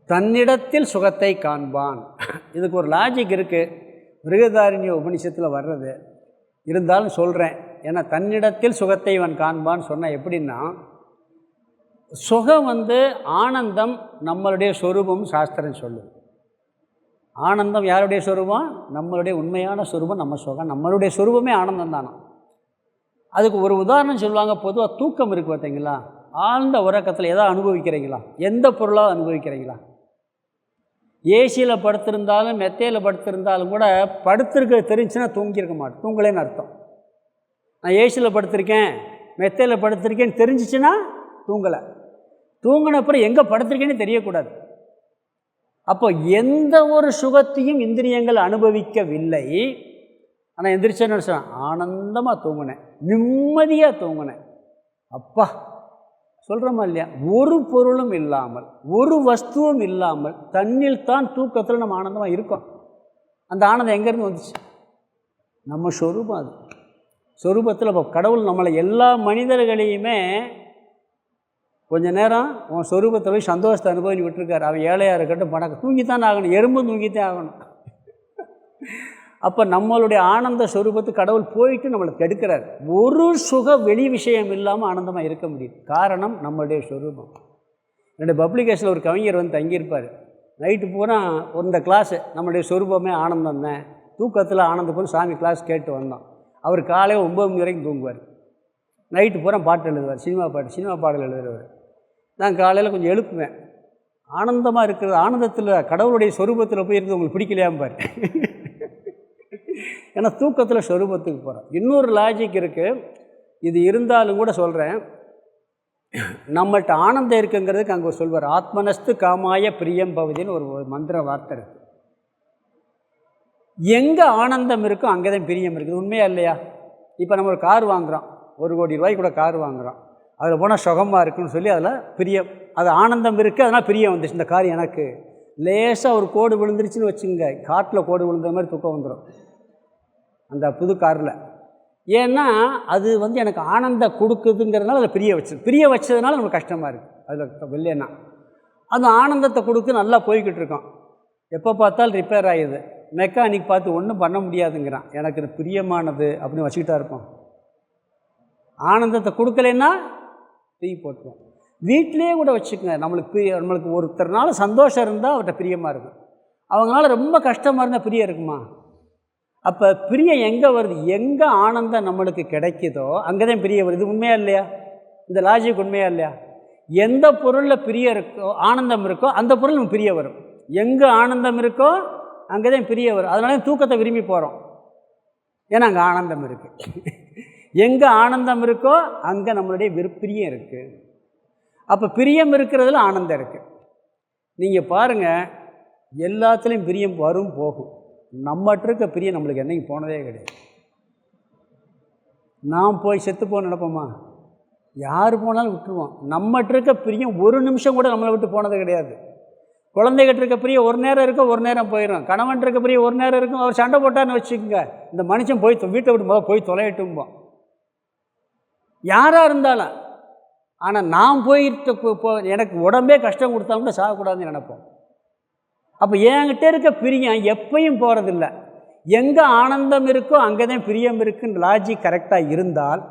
தன்னிடத்தில் சுகத்தை காண்பான். இதுக்கு ஒரு லாஜிக் இருக்குது, பிருகதாரண்ய உபனிஷத்தில் வர்றது. இருந்தாலும் சொல்கிறேன், ஏன்னா தன்னிடத்தில் சுகத்தை இவன் காண்பான்னு சொன்னால் எப்படின்னா, சுகம் ஆனந்தம் நம்மளுடைய சொரூபம் சாஸ்திரம் சொல்லுது. ஆனந்தம் யாருடைய சொரூபம்? நம்மளுடைய உண்மையான சொரூபம் நம்ம சுகம். நம்மளுடைய சொரூபமே ஆனந்தம் தானே. அதுக்கு ஒரு உதாரணம் சொல்லுவாங்க. பொதுவாக தூக்கம் இருக்குது பார்த்தீங்களா, ஆழ்ந்த உறக்கத்தில் எதாவது அனுபவிக்கிறீங்களா? எந்த பொருளாக அனுபவிக்கிறீங்களா? ஏசியில் படுத்திருந்தாலும் மெத்தையில் படுத்திருந்தாலும் கூட படுத்திருக்க தெரிஞ்சுன்னா தூங்கியிருக்க மாட்டேன், தூங்கலேன்னு அர்த்தம். நான் ஏசியில் படுத்திருக்கேன் மெத்தையில் படுத்திருக்கேன்னு தெரிஞ்சிச்சுன்னா தூங்கலை. தூங்கினப்புறம் எங்கே படுத்திருக்கேன்னு தெரியக்கூடாது. அப்போ எந்த ஒரு சுகத்தையும் இந்திரியங்கள் அனுபவிக்கவில்லை. ஆனால் எந்திரிச்சேன்னு சொன்னேன், ஆனந்தமாக தூங்கினேன், நிம்மதியாக தூங்கினேன். அப்பா சொல்கிறோமா இல்லையா? ஒரு பொருளும் இல்லாமல், ஒரு வஸ்துவும் இல்லாமல் தண்ணில் தான் தூக்கத்தில் நம்ம ஆனந்தமாக இருக்கோம். அந்த ஆனந்தம் எங்கேருந்து வந்துச்சு? நம்ம சொரூபம். அது சொரூபத்தில் இப்போ கடவுள் நம்மளை எல்லா மனிதர்களையுமே கொஞ்ச நேரம் உன் சொரூபத்தை போய் சந்தோஷத்தை அனுபவிச்சு விட்டுருக்காரு. அவன் ஏழையாக இருக்கட்டும் பணக்க தூங்கித்தான் ஆகணும், எறும்பு தூங்கித்தான் ஆகணும். அப்போ நம்மளுடைய ஆனந்த சொரூபத்துக்கு கடவுள் போயிட்டு நம்மளை கெடுக்கிறார். ஒரு சுக வெளி விஷயம் இல்லாமல் ஆனந்தமாக இருக்க முடியும். காரணம் நம்மளுடைய சொரூபம். என்னுடைய பப்ளிகேஷனில் ஒரு கவிஞர் தங்கியிருப்பார். நைட்டு பூரா இந்த கிளாஸு நம்மளுடைய சொரூபமே ஆனந்தம் தான், தூக்கத்தில் ஆனந்தப்பூர் சாமி கிளாஸ் கேட்டு வந்தோம். அவர் காலையில் 9 மணி வரைக்கும் தூங்குவார். நைட்டு பூரா பாட்டு எழுதுவார், சினிமா பாடல் எழுதுறவர். நான் காலையில் கொஞ்சம் எழுப்புவேன். ஆனந்தமாக இருக்கிறது, ஆனந்தத்தில் கடவுளுடைய சொரூபத்தில் போய் இருக்கிறது உங்களுக்கு பிடிக்கலையாம்பார். ஏன்னா தூக்கத்தில் சொரூபத்துக்கு போகிறோம். இன்னொரு லாஜிக் இருக்குது, இது இருந்தாலும் கூட சொல்கிறேன். நம்மள்கிட்ட ஆனந்தம் இருக்குங்கிறதுக்கு அங்கே சொல்வார், ஆத்மனஸ்து காமாய பிரியம் பகுதின்னு ஒரு மந்திர வார்த்தை இருக்குது. எங்கே ஆனந்தம் இருக்கோ அங்கே தான் பிரியம் இருக்குது. உண்மையா இல்லையா? இப்போ நம்ம ஒரு கார் வாங்குகிறோம், 1 கோடி ரூபாய்க்கு கூட கார் வாங்குகிறோம். அதில் போனால் சுகமாக இருக்குன்னு சொல்லி அதில் பிரியம், அது ஆனந்தம் இருக்குது, அதனால் பிரியம் வந்துச்சு. இந்த கார் எனக்கு லேசாக ஒரு கோடு விழுந்துருச்சுன்னு வச்சுங்க, காட்டில் கோடு விழுந்த மாதிரி தூக்கம் வந்துடும் அந்த புது காரில். ஏன்னா அது வந்து எனக்கு ஆனந்தம் கொடுக்குதுங்கிறதுனால அதை பிரிய வச்சதுனால நமக்கு கஷ்டமாக இருக்குது. அதில் இல்லைன்னா அந்த ஆனந்தத்தை கொடுத்து நல்லா போய்கிட்டு இருக்கோம். எப்போ பார்த்தாலும் ரிப்பேர் ஆகிடுது. மெக்கானிக் பார்த்து ஒன்றும் பண்ண முடியாதுங்கிறான். எனக்கு இது பிரியமானது அப்படின்னு வச்சுக்கிட்டா இருப்போம். ஆனந்தத்தை கொடுக்கலைன்னா தூக்கி போட்டுருவோம். வீட்டிலே கூட வச்சுக்கோங்க. நம்மளுக்கு ஒருத்தர்னால சந்தோஷம் இருந்தால் அவர்கிட்ட பிரியமாக இருக்கும். அவங்களால ரொம்ப கஷ்டமாக இருந்தால் பிரியம் இருக்குமா? அப்போ பிரியம் எங்கே வருது? எங்கே ஆனந்தம் நம்மளுக்கு கிடைக்குதோ அங்கே தான் பிரியம் வருது. இது உண்மையா இல்லையா? இந்த லாஜிக் உண்மையா இல்லையா? எந்த பொருளில் பிரியம் இருக்கோ, ஆனந்தம் இருக்கோ, அந்த பொருள் நமக்கு பிரிய வரும். எங்கே ஆனந்தம் இருக்கோ அங்கே தான் பிரிய வரும். அதனால தூக்கத்தை விரும்பி போகிறோம். ஏன்னா அங்கே ஆனந்தம் இருக்குது. எங்கே ஆனந்தம் இருக்கோ அங்கே நம்மளுடைய பிரியம் இருக்குது. அப்போ பிரியம் இருக்கிறதுல ஆனந்தம் இருக்குது. நீங்கள் பாருங்கள், எல்லாத்துலேயும் பிரியம் வரும் போகும். நம்மகிட்ட இருக்க பிரியம் நம்மளுக்கு என்னைக்கு போனதே கிடையாது. நாம் போய் செத்து போக நினைப்போமா? யார் போனாலும் விட்டுருவோம். நம்மகிட்ட இருக்க பிரியம் ஒரு நிமிஷம் கூட நம்மளை விட்டு போனது கிடையாது. குழந்தைகிட்ட இருக்க பிரியம் ஒரு நேரம் இருக்கும், ஒரு நேரம் போயிடும். கணவன் இருக்க பிரியம் ஒரு நேரம் இருக்கும். அவர் சண்டை போட்டான்னு வச்சுக்கோங்க, இந்த மனுஷன் போய் வீட்டை விட்டு முதல் போய் தொலையட்டும்போம், யாராக இருந்தாலும். ஆனால் நான் போயிட்டு எனக்கு உடம்பே கஷ்டம் கொடுத்தா கூட சாகக்கூடாதுன்னு நினைப்போம். அப்போ என்கிட்ட இருக்க பிரியம் எப்பயும் போகிறதில்ல. எங்கே ஆனந்தம் இருக்கோ அங்கே தான் பிரியம் இருக்குன்னு லாஜிக் கரெக்டாக இருந்தால்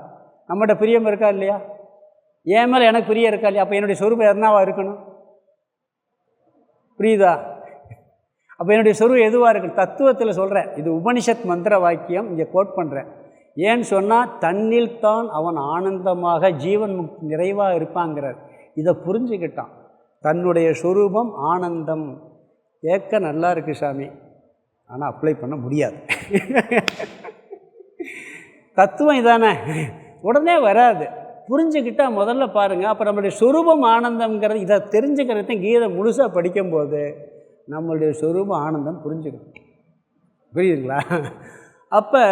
நம்மகிட்ட பிரியம் இருக்கா இல்லையா? என் மேலே எனக்கு பிரியம் இருக்கா இல்லையா? அப்போ என்னுடைய சொரூபம் என்னவா இருக்கணும்? புரியுதா? அப்போ என்னுடைய சொரூபம் எதுவாக இருக்கணும்? தத்துவத்தில் சொல்கிறேன். இது உபனிஷத் மந்திர வாக்கியம், இங்கே கோட் பண்ணுறேன். ஏன்னு சொன்னால், தன்னில் தான் அவன் ஆனந்தமாக ஜீவன் நிறைவாக இருப்பாங்கிறார். இதை புரிஞ்சுக்கிட்டான். தன்னுடைய சொரூபம் ஆனந்தம். கேட்க நல்லா இருக்குது சாமி, ஆனால் அப்ளை பண்ண முடியாது. தத்துவம் இதானே, உடனே வராது. புரிஞ்சுக்கிட்டால் முதல்ல பாருங்கள். அப்போ நம்மளுடைய சொரூபம் ஆனந்தம்ங்கிறது, இதை தெரிஞ்சுக்கிறது கீதை முழுசாக படிக்கும்போது நம்மளுடைய சொரூபம் ஆனந்தம் புரிஞ்சுக்கணும். புரியுதுங்களா? அப்போ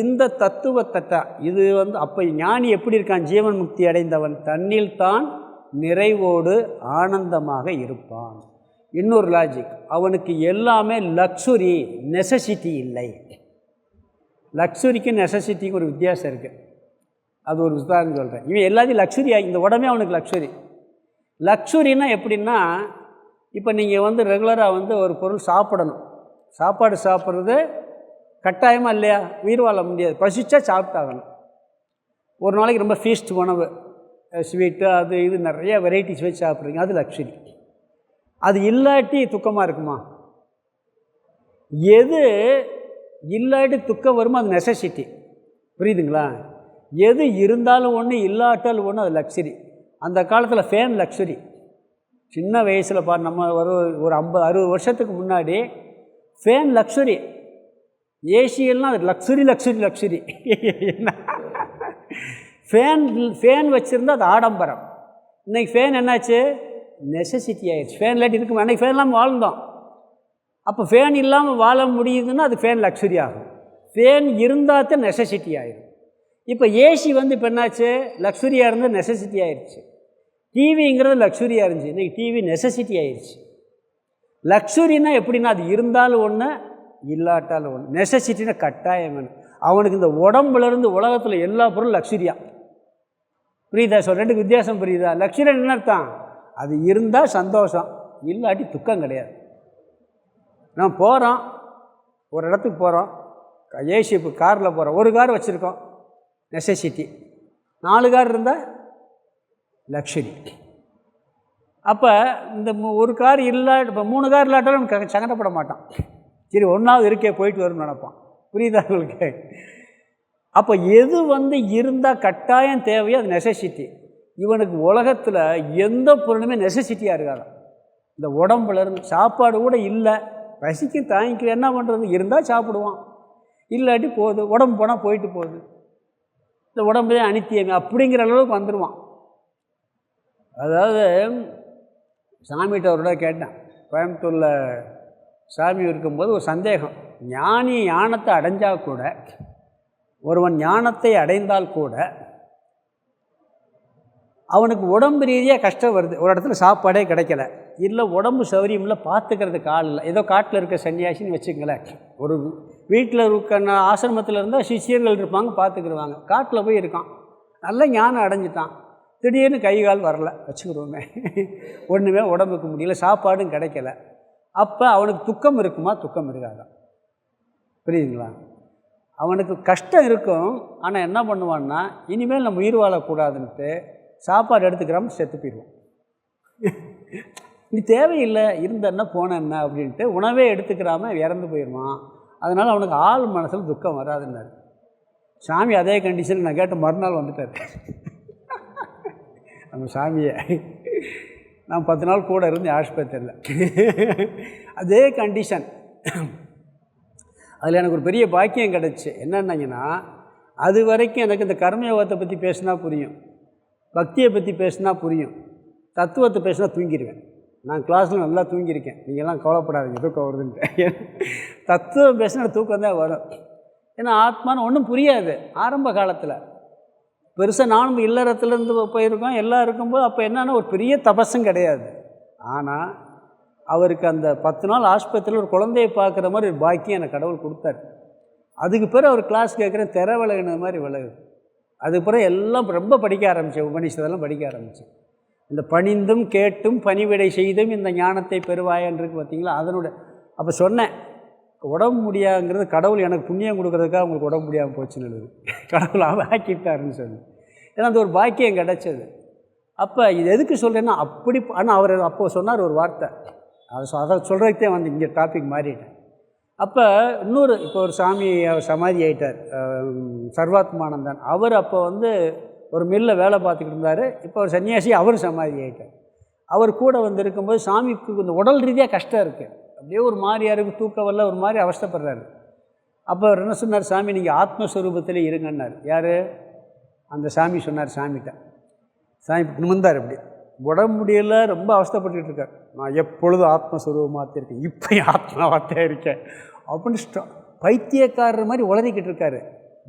இந்த தத்துவத்தை தான் இது வந்து, அப்போ ஞானி எப்படி இருக்கான்? ஜீவன் முக்தி அடைந்தவன் தன்னில் தான் நிறைவோடு ஆனந்தமாக இருப்பான். இன்னொரு லாஜிக், அவனுக்கு எல்லாமே லக்ஸுரி, நெசசிட்டி இல்லை. லக்ஸுரிக்கும் நெசசிட்டிக்கும் ஒரு வித்தியாசம் இருக்குது. அது ஒரு உதாரணம் சொல்கிறேன். இவன் எல்லாத்தையும் லக்ஸுரி, இந்த உடம்பே அவனுக்கு லக்ஸுரி. லக்ஸுரின்னா எப்படின்னா, இப்போ நீங்கள் வந்து ரெகுலராக வந்து ஒரு பொருள் சாப்பிடணும். சாப்பாடு சாப்பிட்றது கட்டாயமாக இல்லையா? உயிர் வாழ முடியாது. பசிச்சா சாப்பிட்டாகணும். ஒரு நாளைக்கு ரொம்ப ஃபீஸ்ட் உணவு, ஸ்வீட்டு அது இது நிறைய வெரைட்டிஸ் வச்சு சாப்பிட்றீங்க, அது லக்ஸுரி. அது இல்லாட்டி துக்கமாக இருக்குமா? எது இல்லாட்டி துக்கம் வருமோ அது நெசசிட்டி. புரியுதுங்களா? எது இருந்தாலும் ஒன்று, இல்லாட்டாலும் ஒன்று, அது லக்ஸுரி. அந்த காலத்தில் ஃபேன் லக்ஸுரி. சின்ன வயசில் நம்ம ஒரு 50-60 வருஷத்துக்கு முன்னாடி ஃபேன் லக்ஸுரி. ஏசியெல்லாம் அது லக்ஸுரி லக்ஸுரி லக்ஸுரி. ஃபேன் வச்சுருந்தா அது ஆடம்பரம். இன்றைக்கி ஃபேன் என்னாச்சு? நெசசிட்டி ஆயிடுச்சு. ஃபேன் இல்லாட்டி இருக்குமா? அன்றைக்கி ஃபேன் இல்லாமல் வாழ்ந்தோம். அப்போ ஃபேன் இல்லாமல் வாழ முடியுதுன்னா அது ஃபேன் லக்ஸுரி ஆகும். ஃபேன் இருந்தால் தான் நெசசிட்டி ஆகிடும். இப்போ ஏசி வந்து இப்போ என்னாச்சு? லக்ஸுரியாக இருந்து நெசசிட்டி ஆயிடுச்சு. டிவிங்கிறது லக்ஸுரியாக இருந்துச்சு, இன்றைக்கி டிவி நெசசிட்டி ஆயிடுச்சு. லக்ஸுரின்னா எப்படின்னா, அது இருந்தாலும் ஒன்று, இல்லாட்டாலும் ஒன்று. நெசசிட்டின்னா கட்டாயம் வேணும். அவனுக்கு இந்த உடம்புலேருந்து உலகத்தில் எல்லா பொருளும் லக்ஸுரியாக. புரியுதா? ரெண்டுக்கு வித்தியாசம் புரியுதா? லக்ஸுரி என்ன அர்த்தம்? அது இருந்தால் சந்தோஷம், இல்லாட்டி துக்கம் கிடையாது. நான் போகிறோம், ஒரு இடத்துக்கு போகிறோம், ஏசி இப்போ காரில் போகிறோம். ஒரு கார் வச்சுருக்கோம், நெசசிட்டி. 4 கார் இருந்தால் லக்ஸுரி. அப்போ இந்த ஒரு கார் இல்லை, இப்போ 3 கார் இல்லாட்டாலும் சங்கடப்பட மாட்டான். சரி, 1ஆவது இருக்கே, போயிட்டு வரும்னு நினைப்பான். புரியுதா உங்களுக்கு? அப்போ எது வந்து இருந்தால் கட்டாயம் தேவையோ அது நெசசிட்டி. இவனுக்கு உலகத்தில் எந்த பொருளுமே நெசசிட்டியாக இருக்காது. இந்த உடம்புலேருந்து சாப்பாடு கூட இல்லை, பசிக்கு தாங்கிக்கிற என்ன பண்ணுறது? இருந்தால் சாப்பிடுவான், இல்லாட்டி போகுது. உடம்பு போனால் போயிட்டு போகுது. இந்த உடம்புலே அனித்தியங்க அப்படிங்கிற அளவுக்கு வந்துடுவான். அதாவது சாமிகிட்ட ஒரு தடவை கேட்டேன், கோயம்புத்தூரில் சாமி இருக்கும்போது ஒரு சந்தேகம். ஞானத்தை அடைஞ்சால் கூட, ஒருவன் ஞானத்தை அடைந்தால் கூட அவனுக்கு உடம்பு ரீதியாக கஷ்டம் வருது. ஒரு இடத்துல சாப்பாடே கிடைக்கல, இல்லை உடம்பு சௌரியம் இல்லை, பார்த்துக்கிறதுக்கு ஆள் இல்லை. ஏதோ காட்டில் இருக்க சன்னியாசின்னு வச்சுங்களேன், ஒரு வீட்டில் இருக்க ஆசிரமத்தில் இருந்தால் சிஷியர்கள் இருப்பாங்க, பார்த்துக்கிடுவாங்க. காட்டில் போய் இருக்கான், நல்ல ஞானம் அடைஞ்சிட்டான். திடீர்னு கை கால் வரல வச்சுக்கிடுவோமே, ஒன்றுமே உடம்புக்கு முடியல, சாப்பாடும் கிடைக்கல. அப்போ அவனுக்கு துக்கம் இருக்குமா? துக்கம் இருக்காதா? புரியுதுங்களா? அவனுக்கு கஷ்டம் இருக்கும். ஆனால் என்ன பண்ணுவான்னா, இனிமேல் நம்ம உயிர் வாழக்கூடாதுன்ட்டு சாப்பாடு எடுத்துக்கிறாம செத்து போயிடுவோம். நீ தேவையில்லை, இருந்தன்னா போனேன்ன அப்படின்ட்டு உணவே எடுத்துக்கிறாம இறந்து போயிடுவான். அதனால் அவனுக்கு ஆள் மனசில் துக்கம் வராதுன்னாரு. சாமி அதே கண்டிஷன் நான் கேட்ட மறுநாள் வந்துட்டார். நம்ம சாமியை நான் 10 நாள் கூட இருந்து ஆஸ்பத்திரியில் அதே கண்டிஷன். அதில் எனக்கு ஒரு பெரிய பாக்கியம் கிடச்சி. என்னன்னாங்கன்னா, அது வரைக்கும் எனக்கு இந்த கர்மயோகத்தை பற்றி பேசினா புரியும், பக்தியை பற்றி பேசினா புரியும், தத்துவத்தை பேசினா தூங்கிடுவேன். நான் கிளாஸில் நல்லா தூங்கியிருக்கேன், நீங்கள்லாம் கவலைப்படாதீங்க தூக்கம் வருதுன்ட்டு. தத்துவம் பேசினா தூக்கம் தான் வரும். ஏன்னா ஆத்மான்னு ஒன்றும் புரியாது ஆரம்ப காலத்தில். பெருசாக நானும் இல்லறத்துலேருந்து போயிருக்கோம், எல்லாம் இருக்கும்போது அப்போ என்னென்னா ஒரு பெரிய தபஸும் கிடையாது. ஆனால் அவருக்கு அந்த 10 நாள் ஆஸ்பத்திரியில் ஒரு குழந்தையை பார்க்குற மாதிரி ஒரு பாக்கியம் எனக்கு கடவுள் கொடுத்தாரு. அதுக்கு பிறகு அவர் கிளாஸ் கேட்குறேன், திரை விலகினது மாதிரி விலகுது. அதுக்கு பிறகு எல்லாம் ரொம்ப படிக்க ஆரம்பித்தேன், உபநிஷதெல்லாம் படிக்க ஆரம்பித்தேன். இந்த பணிந்தும் கேட்டும் பணிவிடை செய்தும் இந்த ஞானத்தை பெறுவாயன்றிருக்கு பார்த்தீங்களா, அதனுடைய. அப்போ சொன்னேன், உடம்பு முடியாங்கிறது கடவுள் எனக்கு புண்ணியம் கொடுக்குறதுக்காக அவங்களுக்கு உடம்பு முடியாமல் போச்சுன்னு கடவுள் ஆக்கிட்டாருன்னு சொல்லி. ஏன்னா அந்த ஒரு பாக்கியம் கிடச்சது. அப்போ இது எதுக்கு சொல்கிறேன்னா, அப்படி. ஆனால் அவர் அப்போது சொன்னார் ஒரு வார்த்தை, அதை சொல்கிறதுக்கே வந்து இங்கே டாபிக் மாறிட்டேன். அப்போ இன்னொரு, இப்போ ஒரு சாமி சமாதி ஆகிட்டார், சர்வாத்மானந்தன். அவர் அப்போ வந்து ஒரு மில்லில் வேலை பார்த்துக்கிட்டு இருந்தார். இப்போ ஒரு சன்னியாசி, அவர் சமாதி ஆகிட்டார். அவர் கூட வந்து இருக்கும்போது சாமிக்கு இந்த உடல் ரீதியாக கஷ்டம் இருக்குது, அப்படியே ஒரு மாதிரியாக இருக்குது, தூக்கம் வரல, ஒரு மாதிரி அவஸ்தைப்படுறாரு. அப்போ அவர் என்ன சொன்னார், சாமி நீங்கள் ஆத்மஸ்வரூபத்திலே இருங்கன்னார். யார்? அந்த சாமி சொன்னார் சாமிகிட்ட. சாமி நிமிந்தார், இப்படி உடம்பு முடியல, ரொம்ப அவஸ்தைப்பட்டுக்கிட்டு இருக்கார். நான் எப்பொழுதும் ஆத்மஸ்வரூபமாக இருக்கேன், இப்போ ஆத்மாவாக இருக்கேன் அப்படின்னு பைத்தியக்காரர் மாதிரி உளறிக்கிட்டு இருக்காரு.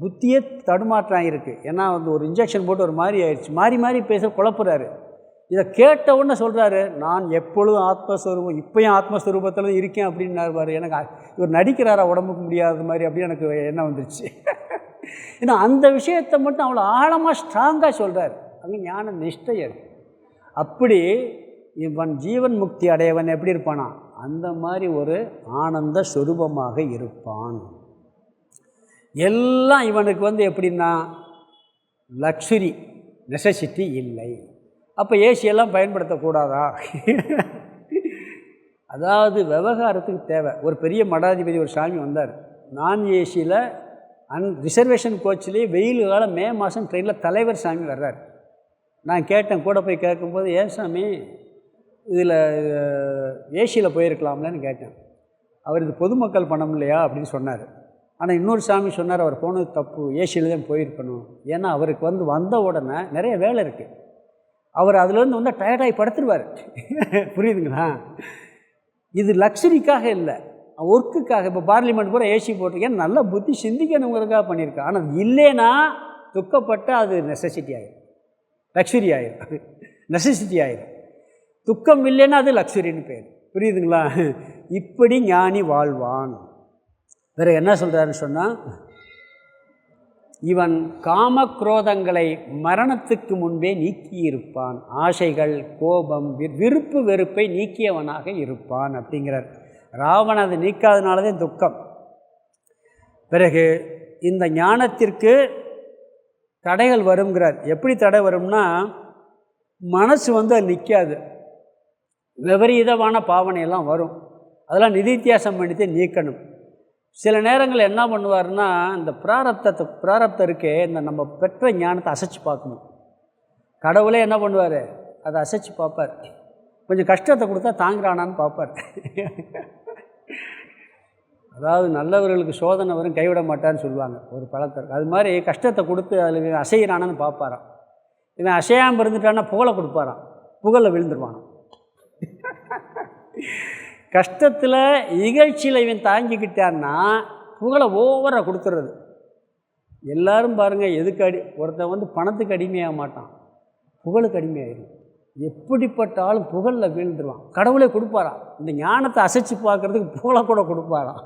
புத்தியே தடுமாற்றம் இருக்குது. ஏன்னா வந்து ஒரு இன்ஜெக்ஷன் போட்டு ஒரு மாதிரி ஆயிடுச்சு, மாறி மாறி பேச குழப்புறாரு. இதை கேட்ட உடனே சொல்கிறாரு, நான் எப்பொழுதும் ஆத்மஸ்வரூபம், இப்போயும் ஆத்மஸ்வரூபத்தில் இருக்கேன் அப்படின்னாரு பாரு. எனக்கு இவர் நடிக்கிறாரா உடம்புக்கு முடியாத மாதிரி அப்படின்னு எனக்கு எண்ணம் வந்துருச்சு. ஏன்னா அந்த விஷயத்தை மட்டும் அவ்வளோ ஆழமாக ஸ்ட்ராங்காக சொல்கிறார். அங்கே ஞான நிஷ்டையர். அப்படி இவன் ஜீவன் முக்தி அடையவன் எப்படி இருப்பானா, அந்த மாதிரி ஒரு ஆனந்த சொரூபமாக இருப்பான். எல்லாம் இவனுக்கு வந்து எப்படின்னா லக்ஸுரி, நெசசிட்டி இல்லை. அப்போ ஏசியெல்லாம் பயன்படுத்தக்கூடாதா? அதாவது விவகாரத்துக்கு தேவை. ஒரு பெரிய மடாதிபதி ஒரு சாமி வந்தார், நான் ஏசியில் ரிசர்வேஷன் கோச்சிலே வெயில் காலம், மே மாதம் ட்ரெயினில் தலைவர் சாமி வர்றார். நான் கேட்டேன், கூட போய் கேட்கும்போது, ஏன் சாமி இதில் ஏசியில் போயிருக்கலாம்லன்னு கேட்டேன். அவர் இது பொதுமக்கள் பணம் இல்லையா அப்படின்னு சொன்னார். ஆனால் இன்னொரு சாமி சொன்னார், அவர் போனது தப்பு, ஏசியில் தான் போயிருக்கணும். ஏன்னா அவருக்கு வந்து வந்த உடனே நிறைய வேலை இருக்குது, அவர் அதுலேருந்து வந்து டயர்டாகி படுத்துருவார். புரியுதுங்களா? இது லக்ஸரிக்காக இல்லை, ஒர்க்குக்காக. இப்போ பார்லிமெண்ட் பூரா ஏசி போட்டிருக்கேன், நல்ல புத்தி சிந்திக்கணுங்கிறதுக்காக பண்ணியிருக்கேன். ஆனால் இல்லைன்னா துக்கப்பட்டு அது நெசசிட்டி ஆகிடும், லக்ஸுரி ஆகிடும், நெசசிட்டி ஆகிடும். துக்கம் இல்லைன்னா அது லக்ஸுரின்னு பேர். புரியுதுங்களா? இப்படி ஞானி வாழ்வான். வேறு என்ன சொல்கிறாருன்னு சொன்னால், இவன் காமக்ரோதங்களை மரணத்துக்கு முன்பே நீக்கியிருப்பான், ஆசைகள், கோபம், விருப்பு வெறுப்பை நீக்கியவனாக இருப்பான் அப்படிங்கிறார். ராவணன் அதை நீக்காதனாலதான் துக்கம். பிறகு இந்த ஞானத்திற்கு தடைகள் வருங்கிறார். எப்படி தடை வரும்னா, மனசு வந்து அது நிற்காது, விபரீதமான பாவனையெல்லாம் வரும். அதெல்லாம் நிதித்தியாசம் பண்ணிட்டு நீக்கணும். சில நேரங்கள் என்ன பண்ணுவார்னா, இந்த பிராரப்தம் இருக்கே, இந்த நம்ம பெற்ற ஞானத்தை அசைச்சு பார்க்கணும். கடவுளே என்ன பண்ணுவார், அதை அசைச்சு பார்ப்பார். கொஞ்சம் கஷ்டத்தை கொடுத்தா தாங்குறானான்னு பார்ப்பார். அதாவது நல்லவர்களுக்கு சோதனை வரும், கைவிட மாட்டான்னு சொல்லுவாங்க ஒரு பழக்கம். அது மாதிரி கஷ்டத்தை கொடுத்து அதில் அசைகிறானான்னு பார்ப்பாராம். இவன் அசையாமல் இருந்துட்டான்னா புகழை கொடுப்பாராம், புகழில் விழுந்துருவானான். கஷ்டத்தில் இகழ்ச்சியில் இவன் தாங்கிக்கிட்டான்னா புகழை ஓவராக கொடுத்துறது. எல்லோரும் பாருங்கள், எதுக்கு ஒருத்தன் வந்து பணத்துக்கு அடிமையாக மாட்டான், புகழுக்கு அடிமையாயிடும். எப்படிப்பட்டாலும் புகழில் வீழ்ந்துருவான். கடவுளே கொடுப்பாராம், இந்த ஞானத்தை அசைச்சு பார்க்குறதுக்கு புகழை கூட கொடுப்பாராம்.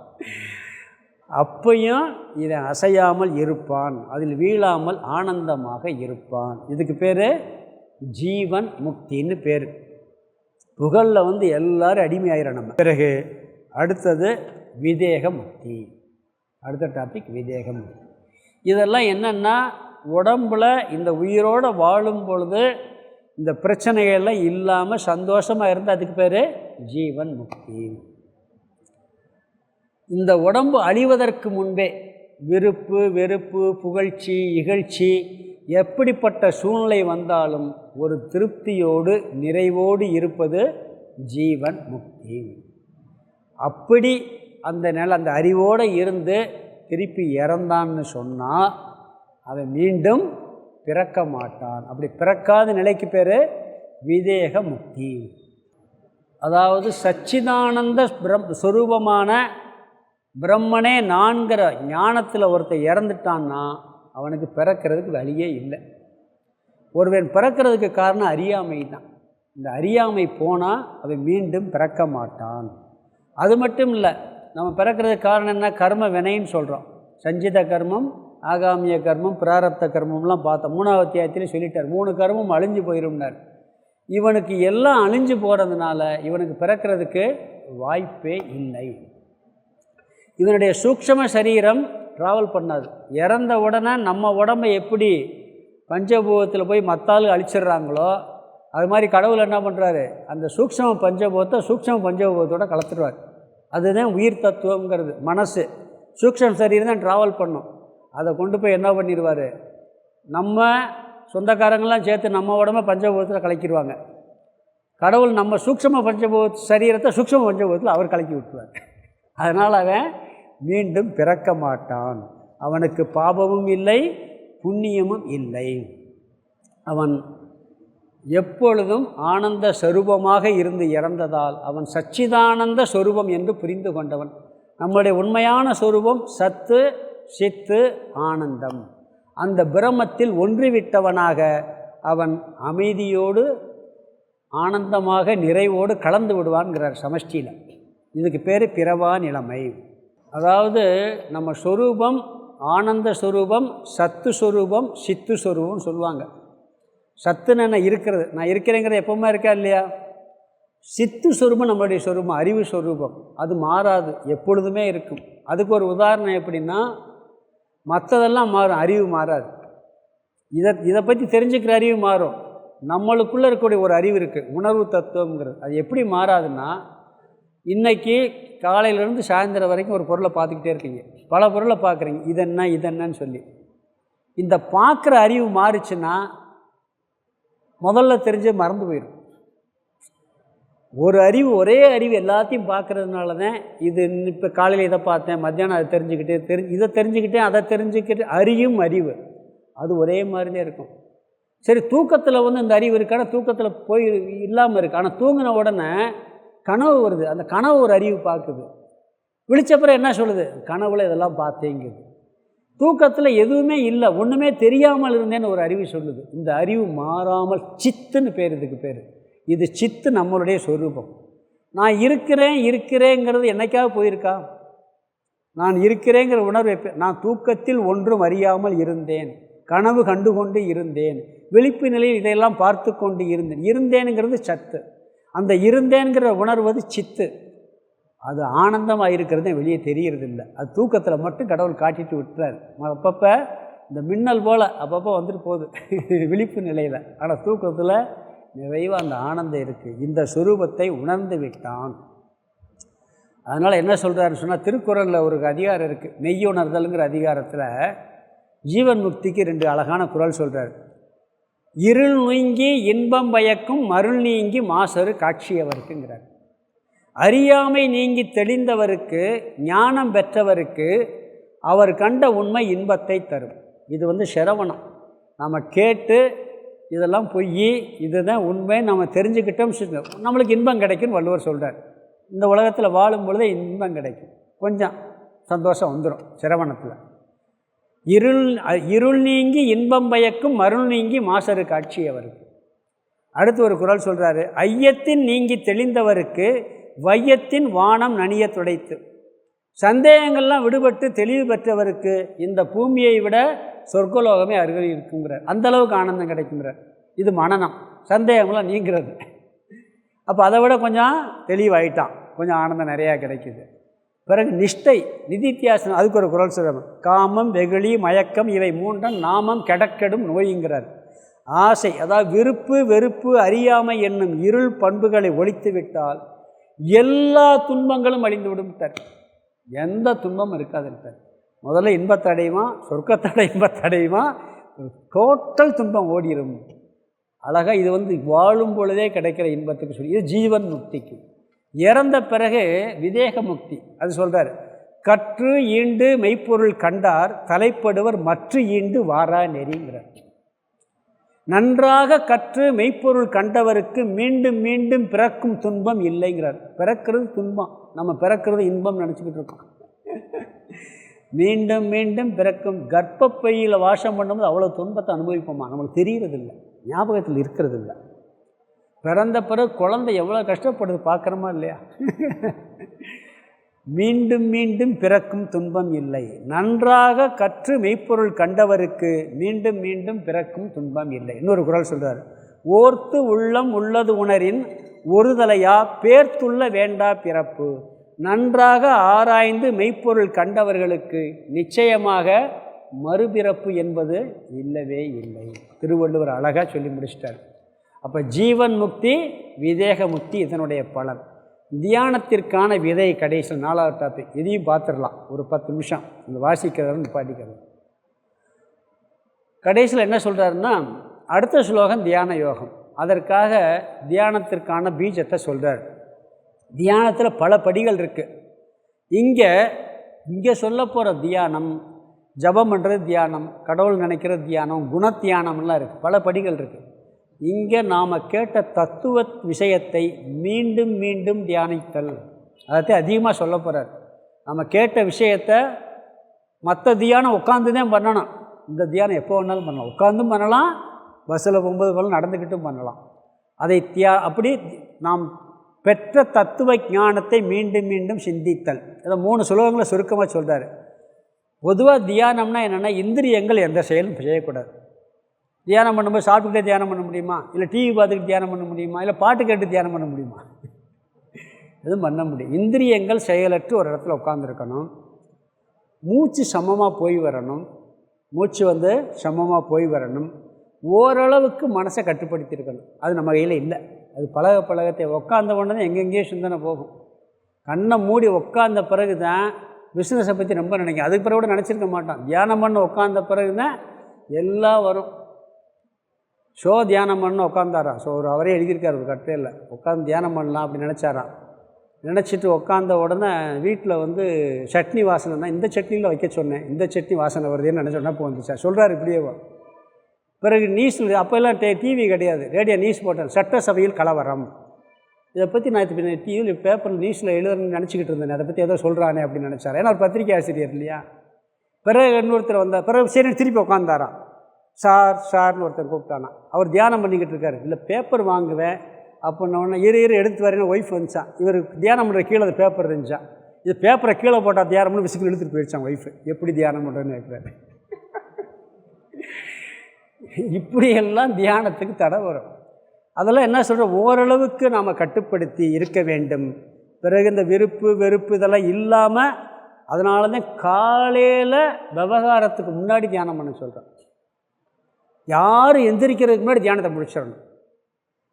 அப்பையும் இதை அசையாமல் இருப்பான், அதில் வீழாமல் ஆனந்தமாக இருப்பான். இதுக்கு பேர் ஜீவன் முக்தின்னு பேர். புகழில் எல்லோரும் அடிமையாயிரம் நம்ம. பிறகு அடுத்தது விதேக முக்தி. அடுத்த டாபிக் விதேக முக்தி. இதெல்லாம் என்னென்னா, உடம்பில் இந்த உயிரோடு வாழும் பொழுது இந்த பிரச்சனைகள்லாம் இல்லாமல் சந்தோஷமாக இருந்தால் அதுக்கு பேர் ஜீவன் முக்தி. இந்த உடம்பு அழிவதற்கு முன்பே விருப்பு வெறுப்பு புகழ்ச்சி இகழ்ச்சி எப்படிப்பட்ட சூழ்நிலை வந்தாலும் ஒரு திருப்தியோடு நிறைவோடு இருப்பது ஜீவன் முக்தி. அப்படி அந்த அந்த அறிவோடு இருந்து திருப்பி இறந்தான்னு சொன்னால் அவன் மீண்டும் பிறக்க மாட்டான். அப்படி பிறக்காத நிலைக்கு பேர் விதேக முக்தி. அதாவது சச்சிதானந்த ஸ்வரூபமான பிரம்மனே நான்கிற ஞானத்தில் ஒருத்தர் இறந்துட்டான்னா அவனுக்கு பிறக்கிறதுக்கு வழியே இல்லை. ஒருவன் பிறக்கிறதுக்கு காரணம் அறியாமை தான். இந்த அறியாமை போனால் அவன் மீண்டும் பிறக்க மாட்டான். அது மட்டும் இல்லை, நம்ம பிறக்கிறதுக்கு காரணம் என்ன? கர்ம வினைன்னு சொல்கிறோம். சஞ்சித கர்மம், ஆகாமிய கர்மம், பிராரப்த கர்மம்லாம் பார்த்தோம். 3வது அத்தியாயத்திலே சொல்லிட்டார். 3 கர்மம் அழிஞ்சு போயிருந்தார். இவனுக்கு எல்லாம் அழிஞ்சு போகிறதுனால இவனுக்கு பிறக்கிறதுக்கு வாய்ப்பே இல்லை. இவனுடைய சூக்ஷ்ம சரீரம் ட்ராவல் பண்ணாது. இறந்த உடனே நம்ம உடம்பை எப்படி பஞ்சபூதத்தில் போய் மத்தாள் அழிச்சிடுறாங்களோ அது மாதிரி கடவுள் என்ன பண்ணுறாரு, அந்த சூக்ஷ்ம பஞ்சபூதத்தை சூக்ஷ்ம பஞ்சபூதத்தோடு கலத்துடுவார். அதுதான் உயிர் தத்துவங்கிறது. மனசு சூக்ஷ்ம சரீரம் தான் ட்ராவல் பண்ணும். அதை கொண்டு போய் என்ன பண்ணிடுவார், நம்ம சொந்தக்காரங்களாம் சேர்த்து நம்ம உடம்பை பஞ்சபூதத்தில் கலக்கிடுவாங்க. கடவுள் நம்ம சூக்ஷ்ம பஞ்சபூத சரீரத்தை சூக்ஷ்ம பஞ்சபூதத்தில் அவர் கலக்கி விட்டுருவார். அதனால் அவன் மீண்டும் பிறக்க மாட்டான். அவனுக்கு பாபமும் இல்லை புண்ணியமும் இல்லை. அவன் எப்பொழுதும் ஆனந்த ஸ்வரூபமாக இருந்து இறந்ததால் அவன் சச்சிதானந்த ஸ்வரூபம் என்று புரிந்து கொண்டவன். நம்முடைய உண்மையான ஸ்வரூபம் சத்து சித்து ஆனந்தம். அந்த பிரம்மத்தில் ஒன்றிவிட்டவனாக அவன் அமைதியோடு ஆனந்தமாக நிறைவோடு கலந்து விடுவான்கிறார் சமஷ்டியில். இதுக்கு பேர் பிறவா நிலைமை. அதாவது நம்ம ஸ்வரூபம் ஆனந்த ஸ்வரூபம், சத்து ஸ்வரூபம், சித்து ஸ்வரூபம் சொல்லுவாங்க. சத்துன்னு என்ன இருக்கிறது, நான் இருக்கிறேங்கிறது எப்பவுமே இருக்கா இல்லையா? சித்து ஸ்வரூபம் நம்மளுடைய ஸ்வரூபம், அறிவு ஸ்வரூபம், அது மாறாது, எப்பொழுதுமே இருக்கும். அதுக்கு ஒரு உதாரணம் எப்படின்னா, மற்றதெல்லாம் மாறும், அறிவு மாறாது. இதை பற்றி தெரிஞ்சுக்கிற அறிவு மாறும். நம்மளுக்குள்ளே இருக்கக்கூடிய ஒரு அறிவு இருக்குது, உணர்வு தத்துவங்கிறது. அது எப்படி மாறாதுன்னா, இன்றைக்கி காலையிலேருந்து சாயந்தரம் வரைக்கும் ஒரு பொருளை பார்த்துக்கிட்டே இருக்கீங்க, பல பொருளை பார்க்குறீங்க, இதென்ன இதென்னு சொல்லி. இந்த பார்க்குற அறிவு மாறுச்சுன்னா முதல்ல தெரிஞ்சு மறந்து போயிடும். ஒரு அறிவு, ஒரே அறிவு எல்லாத்தையும் பார்க்குறதுனால தான் இது. இப்போ காலையில் இதை பார்த்தேன், மத்தியானம் அதை தெரிஞ்சுக்கிட்டு இதை தெரிஞ்சுக்கிட்டேன், அதை தெரிஞ்சுக்கிட்டு அறியும் அறிவு அது ஒரே மாதிரி தான் இருக்கும். சரி, தூக்கத்தில் இந்த அறிவு இருக்கான தூக்கத்தில் போய் இல்லாமல் இருக்குது. ஆனால் தூங்கின உடனே கனவு வருது, அந்த கனவு ஒரு அறிவு பார்க்குது. விழிச்சப்புறம் என்ன சொல்லுது, கனவுல இதெல்லாம் பார்த்தேங்குது. தூக்கத்தில் எதுவுமே இல்லை, ஒன்றுமே தெரியாமல் இருந்தேன்னு ஒரு அறிவு சொல்லுது. இந்த அறிவு மாறாமல் சித்துன்னு பேர், இதுக்கு பேர். இது சித்து நம்மளுடைய சொரூபம். நான் இருக்கிறேங்கிறது என்னைக்காவது போயிருக்கா? நான் இருக்கிறேங்கிற உணர்வு நான் தூக்கத்தில் ஒன்றும் அறியாமல் இருந்தேன், கனவு கண்டு கொண்டு இருந்தேன், விழிப்பு நிலையில் இதையெல்லாம் பார்த்து கொண்டு இருந்தேனுங்கிறது சத்து. அந்த இருந்தேன்கிற உணர்வது சித்து. அது ஆனந்தமாக இருக்கிறதே வெளியே தெரியறதில்லை. அது தூக்கத்தில் மட்டும் கடவுள் காட்டிட்டு விட்டுறாரு. அப்பப்போ இந்த மின்னல் போல் அப்பப்போ வந்துட்டு போகுது விழிப்பு நிலையில். ஆனால் தூக்கத்தில் நிறைவாக அந்த ஆனந்தம் இருக்குது. இந்த சுரூபத்தை உணர்ந்து விட்டான். அதனால் என்ன சொல்கிறாருன்னு சொன்னால், திருக்குறளில் ஒரு அதிகாரம் இருக்குது, மெய்யுணர்தல்ங்கிற அதிகாரத்தில் ஜீவன் முக்திக்கு 2 அழகான குறள் சொல்கிறார். இருள் நீங்கி இன்பம் பயக்கும் மருள் நீங்கி மாசரு காட்சியவருக்குங்கிறார். அறியாமை நீங்கி தெளிந்தவருக்கு, ஞானம் பெற்றவருக்கு அவர் கண்ட உண்மை இன்பத்தை தரும். இது சிரவணம். நம்ம கேட்டு இதெல்லாம் பொய், இதுதான் உண்மை நம்ம தெரிஞ்சுக்கிட்டோம், நம்மளுக்கு இன்பம் கிடைக்குன்னு வள்ளுவர் சொல்கிறார். இந்த உலகத்தில் வாழும் பொழுதே இன்பம் கிடைக்கும், கொஞ்சம் சந்தோஷம் வந்துடும் சிரவணத்தில். இருள் நீங்கி இன்பம் பயக்கும் மருள் நீங்கி மாசரு காட்சியவருக்கு. அடுத்து ஒரு குறள் சொல்கிறாரு, ஐயத்தின் நீங்கி தெளிந்தவருக்கு வையத்தின் வானம் நனிய துடைத்து. சந்தேகங்கள்லாம் விடுபட்டு தெளிவு பெற்றவருக்கு இந்த பூமியை விட சொர்க்கலோகமே அருகில் இருக்குங்கிறார். அந்தளவுக்கு ஆனந்தம் கிடைக்குங்கிறார். இது மனநம், சந்தேகம்லாம் நீங்கிறது. அப்போ அதை விட கொஞ்சம் தெளிவாயிட்டான், கொஞ்சம் ஆனந்தம் நிறையா கிடைக்குது. பிறகு நிஷ்டை, நிதித்தியாசனம், அதுக்கு ஒரு குரல் சொல்கிறார். காமம், வெகுளி, மயக்கம் இவை மூன்றும் நாமம் கெடக்கெடும் நோய்ங்கிறார். ஆசை, அதாவது விருப்பு வெறுப்பு அறியாமை என்னும் இருள் பண்புகளை ஒழித்து விட்டால் எல்லா துன்பங்களும் அழிந்துவிடும். எந்த துன்பம் இருக்காதுன்ட்டார். முதல்ல இன்பத்தடையுமா, சொர்க்கத்தடை இன்பத்தடையுமா, டோட்டல் துன்பம் ஓடிடும். அழகாக இது வாழும் பொழுதே கிடைக்கிற இன்பத்துக்கு சொல்லி, இது ஜீவன் முக்திக்கு. இறந்த பிறகு விதேக முக்தி, அது சொல்கிறார். கற்று ஈண்டு மெய்ப்பொருள் கண்டார் தலைப்படுவர் மற்ற ஈண்டு வாரா நெறிங்கிறார். நன்றாக கற்று மெய்ப்பொருள் கண்டவருக்கு மீண்டும் மீண்டும் பிறக்கும் துன்பம் இல்லைங்கிறார். பிறக்கிறது துன்பம், நம்ம பிறக்கிறது இன்பம் நினச்சிக்கிட்டு இருக்கோம். மீண்டும் மீண்டும் பிறக்கும். கர்ப்பப்பையில் வாசம் பண்ணும்போது அவ்வளோ துன்பத்தை அனுபவிப்போமா, நம்மளுக்கு தெரிகிறதில்லை, ஞாபகத்தில் இருக்கிறது இல்லை. பிறந்த பிறகு குழந்தை எவ்வளோ கஷ்டப்படுது பார்க்குறோமா இல்லையா? மீண்டும் மீண்டும் பிறக்கும் துன்பம் இல்லை. நன்றாக கற்று மெய்ப்பொருள் கண்டவருக்கு மீண்டும் மீண்டும் பிறக்கும் துன்பம் இல்லை. இன்னொரு குறள் சொல்கிறார். ஓர்த்து உள்ளம் உள்ளது உணரின் ஒருதலையா பேர்த்துள்ள வேண்டா பிறப்பு. நன்றாக ஆராய்ந்து மெய்ப்பொருள் கண்டவர்களுக்கு நிச்சயமாக மறுபிறப்பு என்பது இல்லவே இல்லை. திருவள்ளுவர் அழகாக சொல்லி முடிச்சிட்டார். அப்போ ஜீவன் முக்தி, விதேக முக்தி இதனுடைய பலன். தியானத்திற்கான விதை கடைசியில் 4வது டாபிக். இதையும் பார்த்துடலாம், ஒரு 10 நிமிஷம் இந்த வாசிக்கிறவன் பாடிக்கிறது. கடைசியில் என்ன சொல்கிறாருன்னா, அடுத்த ஸ்லோகம் தியான யோகம். அதற்காக தியானத்திற்கான பீஜத்தை சொல்கிறார். தியானத்தில் பல படிகள் இருக்குது. இங்கே சொல்ல போகிற தியானம், ஜபம் பண்ணுறது தியானம், கடவுள் நினைக்கிறது தியானம், குணத்தியானம்லாம் இருக்குது, பல படிகள் இருக்குது. இங்கே நாம் கேட்ட தத்துவ விஷயத்தை மீண்டும் மீண்டும் தியானித்தல், அதை அதிகமாக சொல்ல போகிறார். நம்ம கேட்ட விஷயத்தை மற்ற தியானம் உட்காந்து தான் பண்ணணும். இந்த தியானம் எப்போ வேணாலும் பண்ணலாம், உட்காந்தும் பண்ணலாம், பஸ்ஸில் போகும்போது பண்ணலாம், நடந்துக்கிட்டும் பண்ணலாம். அதை அப்படி நாம் பெற்ற தத்துவ ஞானத்தை மீண்டும் மீண்டும் சிந்தித்தல். இதை 3 சுலோகங்களை சுருக்கமாக சொல்கிறார். பொதுவாக தியானம்னா என்னென்னா, இந்திரியங்கள் எந்த செயலும் செய்யக்கூடாது. தியானம் பண்ணும்போது சாப்பிட்டுக்கிட்டே தியானம் பண்ண முடியுமா? இல்லை டிவி பார்த்துக்கிட்டு தியானம் பண்ண முடியுமா? இல்லை பாட்டு கேட்டு தியானம் பண்ண முடியுமா? எதுவும் பண்ண முடியும். இந்திரியங்கள் செயலற்று ஒரு இடத்துல உட்காந்துருக்கணும். மூச்சு சமமாக போய் வரணும். மூச்சு சமமாக போய் வரணும். ஓரளவுக்கு மனசை கட்டுப்படுத்தியிருக்கணும். அது நம்ம கையில் இல்லை. அது பழகத்தை உட்காந்த உடனே எங்கெங்கேயோ சிந்தனை போகும். கண்ணை மூடி உட்காந்த பிறகு தான் பிஸ்னஸை பற்றி ரொம்ப நினைக்கும். அதுக்கு பிறகு கூட நினச்சிருக்க மாட்டான். தியானம் பண்ண உட்காந்த பிறகு தான் எல்லாம் வரும். தியானம் பண்ண உட்காந்தாராம். அவரே எழுதியிருக்கார் ஒரு கட்டையில், உட்காந்து தியானம் பண்ணலாம் அப்படி நினச்சாராம். நினச்சிட்டு உட்காந்த உடனே வீட்டில் சட்னி வாசனை தான், இந்த சட்னியில் வைக்க சொன்னேன், இந்த சட்னி வாசனை வருதுன்னு நினச்சோன்னா இப்போ வந்துச்சா சொல்கிறார். இப்படியே பிறகு நியூஸில், அப்போல்லாம் டிவி கிடையாது, ரேடியோ நியூஸ் போட்டேன், சட்டசபையில் கலவரம். இதை பற்றி நான் இப்போ டிவியில் பேப்பரில் நியூஸில் எழுதுன்னு நினச்சிக்கிட்டு இருந்தேன், அதை பற்றி ஏதோ சொல்கிறானே அப்படின்னு நினச்சார். ஏன்னா ஒரு பத்திரிக்கை ஆசிரியர் இல்லையா. பிறகு இன்னொருத்தர் வந்தார். பிறகு சரி திருப்பி உட்காந்தாராம். சார்னு ஒருத்தர் கூப்பிட்டானா. அவர் தியானம் பண்ணிக்கிட்டு இருக்காரு. இல்லை பேப்பர் வாங்குவேன் அப்படின்ன உடனே இரு எடுத்து வரேன்னு ஒய்ஃப் வந்துச்சான். இவர் தியானம் பண்ணுற கீழே அது பேப்பர் இருந்துச்சான். இது பேப்பரை கீழே போட்டால் தியானம்னு விசிக்கில் எடுத்துகிட்டு போயிடுச்சான் ஒய்ஃபு. எப்படி தியானம் பண்ணுறேன்னு கேட்குறாரு. இப்படியெல்லாம் தியானத்துக்கு தடை வரும். அதெல்லாம் என்ன சொல்கிற, ஓரளவுக்கு நாம் கட்டுப்படுத்தி இருக்க வேண்டும். பிறகு இந்த விருப்பு வெறுப்பு இதெல்லாம் இல்லாமல், அதனால தான் காலையில் விவகாரத்துக்கு முன்னாடி தியானம் பண்ண சொல்கிறேன். யாரும் எந்திரிக்கிறதுக்கு முன்னாடி தியானத்தை முடிச்சிடணும்.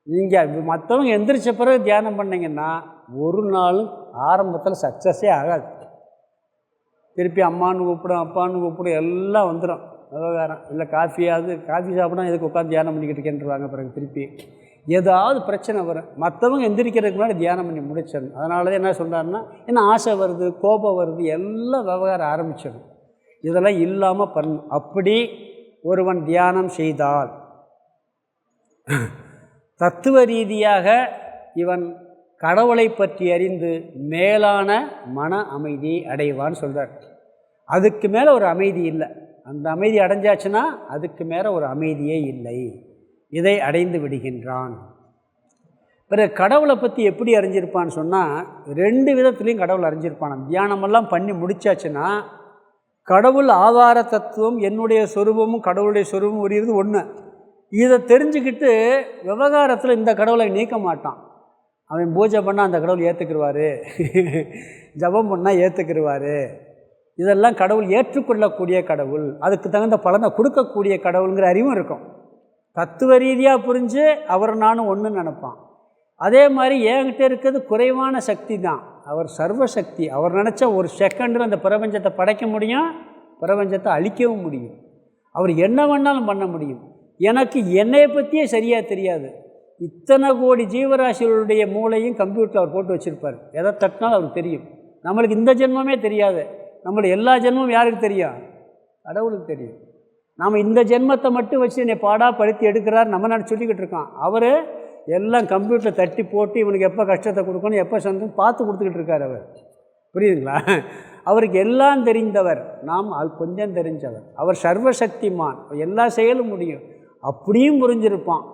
நீங்கள் மற்றவங்க எந்திரிச்ச பிறகு தியானம் பண்ணிங்கன்னா ஒரு நாளும் ஆரம்பத்தில் சக்ஸஸே ஆகாது. திருப்பி அம்மானு கூப்பிடும், அப்பான்னு கூப்பிடும், எல்லாம் வந்துடும் விவகாரம். இல்லை காஃபி சாப்பிடணும், எதுக்கு உட்காந்து தியானம் பண்ணிக்கிட்டு இருக்கேன்றாங்க. பிறகு திருப்பி ஏதாவது பிரச்சனை வரும். மற்றவங்க எந்திரிக்கிறதுக்கு முன்னாடி தியானம் பண்ணி முடிச்சிடணும். அதனால தான் என்ன சொல்கிறாருன்னா, என்ன ஆசை வருது, கோபம் வருது, எல்லாம் விவகாரம் ஆரம்பிச்சிடும். இதெல்லாம் இல்லாமல் பண்ணணும். அப்படி ஒருவன் தியானம் செய்தால் தத்துவ ரீதியாக இவன் கடவுளை பற்றி அறிந்து மேலான மன அமைதியை அடைவான்னு சொல்கிறார். அதுக்கு மேலே ஒரு அமைதி இல்லை. அந்த அமைதி அடைஞ்சாச்சுன்னா அதுக்கு மேலே ஒரு அமைதியே இல்லை. இதை அடைந்து விடுகின்றான். பிறகு கடவுளை பற்றி எப்படி அறிஞ்சிருப்பான்னு சொன்னால் 2 விதத்துலேயும் கடவுள் அறிஞ்சிருப்பான். தியானமெல்லாம் பண்ணி முடித்தாச்சுன்னா கடவுள் ஆதார தத்துவம், என்னுடைய சொரூபமும் கடவுளுடைய சொரூபமும் உரியது ஒன்று. இதை தெரிஞ்சுக்கிட்டு விவகாரத்தில் இந்த கடவுளை நீக்க மாட்டான். அவன் பூஜை பண்ணால் அந்த கடவுள் ஏற்றுக்கிடுவார், ஜபம் பண்ணால் ஏற்றுக்கிடுவார். இதெல்லாம் கடவுள் ஏற்றுக்கொள்ளக்கூடிய கடவுள், அதுக்கு தகுந்த பலனை கொடுக்கக்கூடிய கடவுளுங்கிற அறிவும் இருக்கும். தத்துவ ரீதியாக புரிஞ்சு அவர் நானும் ஒன்றுன்னு நினைப்பான். அதே மாதிரி என்கிட்ட இருக்கிறது குறைவான சக்தி தான், அவர் சர்வசக்தி. அவர் நினச்சா ஒரு செகண்டில் அந்த பிரபஞ்சத்தை படைக்க முடியும், பிரபஞ்சத்தை அழிக்கவும் முடியும். அவர் என்ன வேணாலும் பண்ண முடியும். எனக்கு என்னையை பற்றியே சரியாக தெரியாது. இத்தனை கோடி ஜீவராசிகளுடைய மூளையும் கம்ப்யூட்டரில் அவர் போட்டு வச்சுருப்பார். எதை தட்டினாலும் அவருக்கு தெரியும். நம்மளுக்கு இந்த ஜென்மமே தெரியாது, நம்மளுடைய எல்லா ஜென்மமும் யாருக்கு தெரியும்? கடவுளுக்கு தெரியும். நாம் இந்த ஜென்மத்தை மட்டும் வச்சு என்னை பாடாக படுத்தி எடுக்கிறார் நம்ம நான் சொல்லிக்கிட்டு இருக்கோம். அவர் எல்லாம் கம்ப்யூட்டரில் தட்டி போட்டு இவனுக்கு எப்போ கஷ்டத்தை கொடுக்கணும், எப்போ சந்தோஷம் பார்த்து கொடுத்துக்கிட்டு இருக்கார் அவர். புரியுதுங்களா? அவருக்கு எல்லாம் தெரிந்தவர், நாம் கொஞ்சம் தெரிஞ்சவர். அவர் சர்வசக்திமான், எல்லா செயலும் முடியும். அப்படியும் புரிஞ்சிருப்பான்.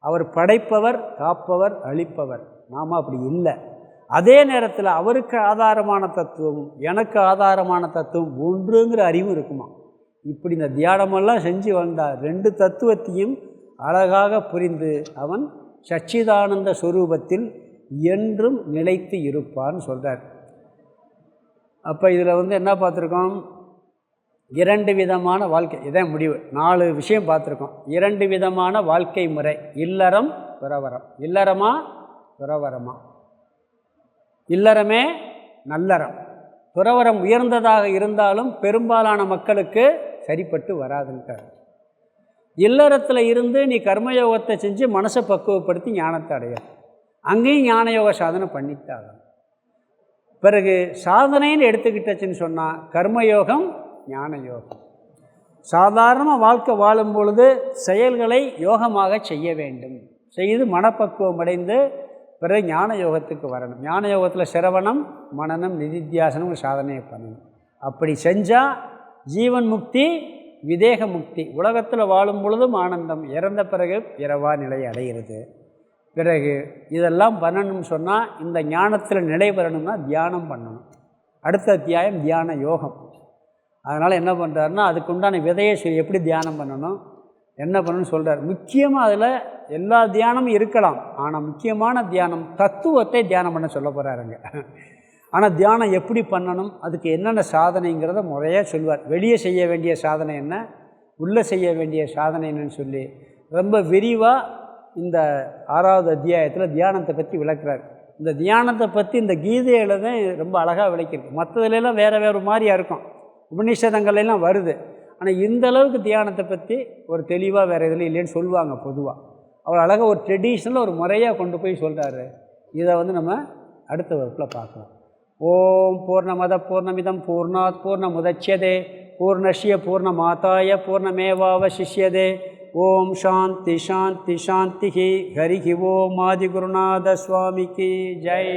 அவர் படைப்பவர், காப்பவர், அழிப்பவர். நாம் அப்படி இல்லை. அதே நேரத்தில் அவருக்கு ஆதாரமான தத்துவமும் எனக்கு ஆதாரமான தத்துவம் ஒன்றுங்கிற அறிவும் இருக்குமா. இப்படி இந்த தியானமெல்லாம் செஞ்சு வந்தால் 2 தத்துவத்தையும் அழகாக புரிந்து அவன் சச்சிதானந்த ஸ்வரூபத்தில் என்றும் நிலைத்து இருப்பான்னு சொல்கிறார். அப்போ இதில் என்ன பார்த்துருக்கோம்? 2 விதமான வாழ்க்கை. இதான் முடிவு. 4 விஷயம் பார்த்துருக்கோம். 2 விதமான வாழ்க்கை முறை. இல்லறம், துறவறம். இல்லறமா, துறவரமா? இல்லறமே நல்லறம். துறவரம் உயர்ந்ததாக இருந்தாலும் பெரும்பாலான மக்களுக்கு சரிப்பட்டு வராதுன்ட்டார். இல்லறத்தில் இருந்து நீ கர்மயோகத்தை செஞ்சு மனசை பக்குவப்படுத்தி ஞானத்தை அடையும். அங்கேயும் ஞான யோக சாதனை பண்ணித்தாங்க. பிறகு சாதனைன்னு எடுத்துக்கிட்டச்சுன்னு சொன்னால் கர்மயோகம், ஞான யோகம். சாதாரணமாக வாழ்க்கை வாழும் பொழுது செயல்களை யோகமாக செய்ய வேண்டும். செய்து மனப்பக்குவம் அடைந்து பிறகு ஞான யோகத்துக்கு வரணும். ஞான யோகத்தில் சிரவணம், மனனம், நிதித்தியாசனம் சாதனையை பண்ணணும். அப்படி செஞ்சால் ஜீவன் முக்தி, விதேக முக்தி. உலகத்தில் வாழும் பொழுதும் ஆனந்தம், இறந்த பிறகு இரவா நிலை அடைகிறது. பிறகு இதெல்லாம் பண்ணணும்னு சொன்னால் இந்த ஞானத்தில் நிலை வரணும்னா தியானம் பண்ணணும். அடுத்த அத்தியாயம் தியான யோகம். அதனால் என்ன பண்ணுறாருன்னா அதுக்குண்டான விதையை சொல்லி எப்படி தியானம் பண்ணணும், என்ன பண்ணணும்னு சொல்கிறார். முக்கியமாக அதில் எல்லா தியானமும் இருக்கலாம், ஆனால் முக்கியமான தியானம் தத்துவத்தை தியானம் பண்ண சொல்ல போகிறாருங்க. ஆனால் தியானம் எப்படி பண்ணணும், அதுக்கு என்னென்ன சாதனைங்கிறத முறையாக சொல்வார். வெளியே செய்ய வேண்டிய சாதனை என்ன, உள்ளே செய்ய வேண்டிய சாதனை என்னன்னு சொல்லி ரொம்ப விரிவாக இந்த 6வது அத்தியாயத்தில் தியானத்தை பற்றி விளக்குறார். இந்த தியானத்தை பற்றி இந்த கீதையில் தான் ரொம்ப அழகாக விளக்கிருக்கு. மற்றதுலாம் வேறு மாதிரியாக இருக்கும், உபநிஷதங்கள்லாம் வருது. ஆனால் இந்த அளவுக்கு தியானத்தை பற்றி ஒரு தெளிவாக வேறு இதில் இல்லைன்னு சொல்லுவாங்க பொதுவாக. அவர் அழகாக ஒரு ட்ரெடிஷ்னலாக ஒரு முறையாக கொண்டு போய் சொல்கிறாரு. இதை நம்ம அடுத்த வகுப்பில் பார்க்கலாம். ஓம் பூர்ணமத பூர்ணமிதம் பூர்ணாத் பூர்ணமுதச்யதே பூர்ணஸ்ய பூர்ணமாதாய பூர்ணமேவாவசிஷ்யதே. ஓம் சாந்தி சாந்தி சாந்தி. ஹரி ஓம் ஆதிகுருநாத சுவாமிக்கு ஜெய்.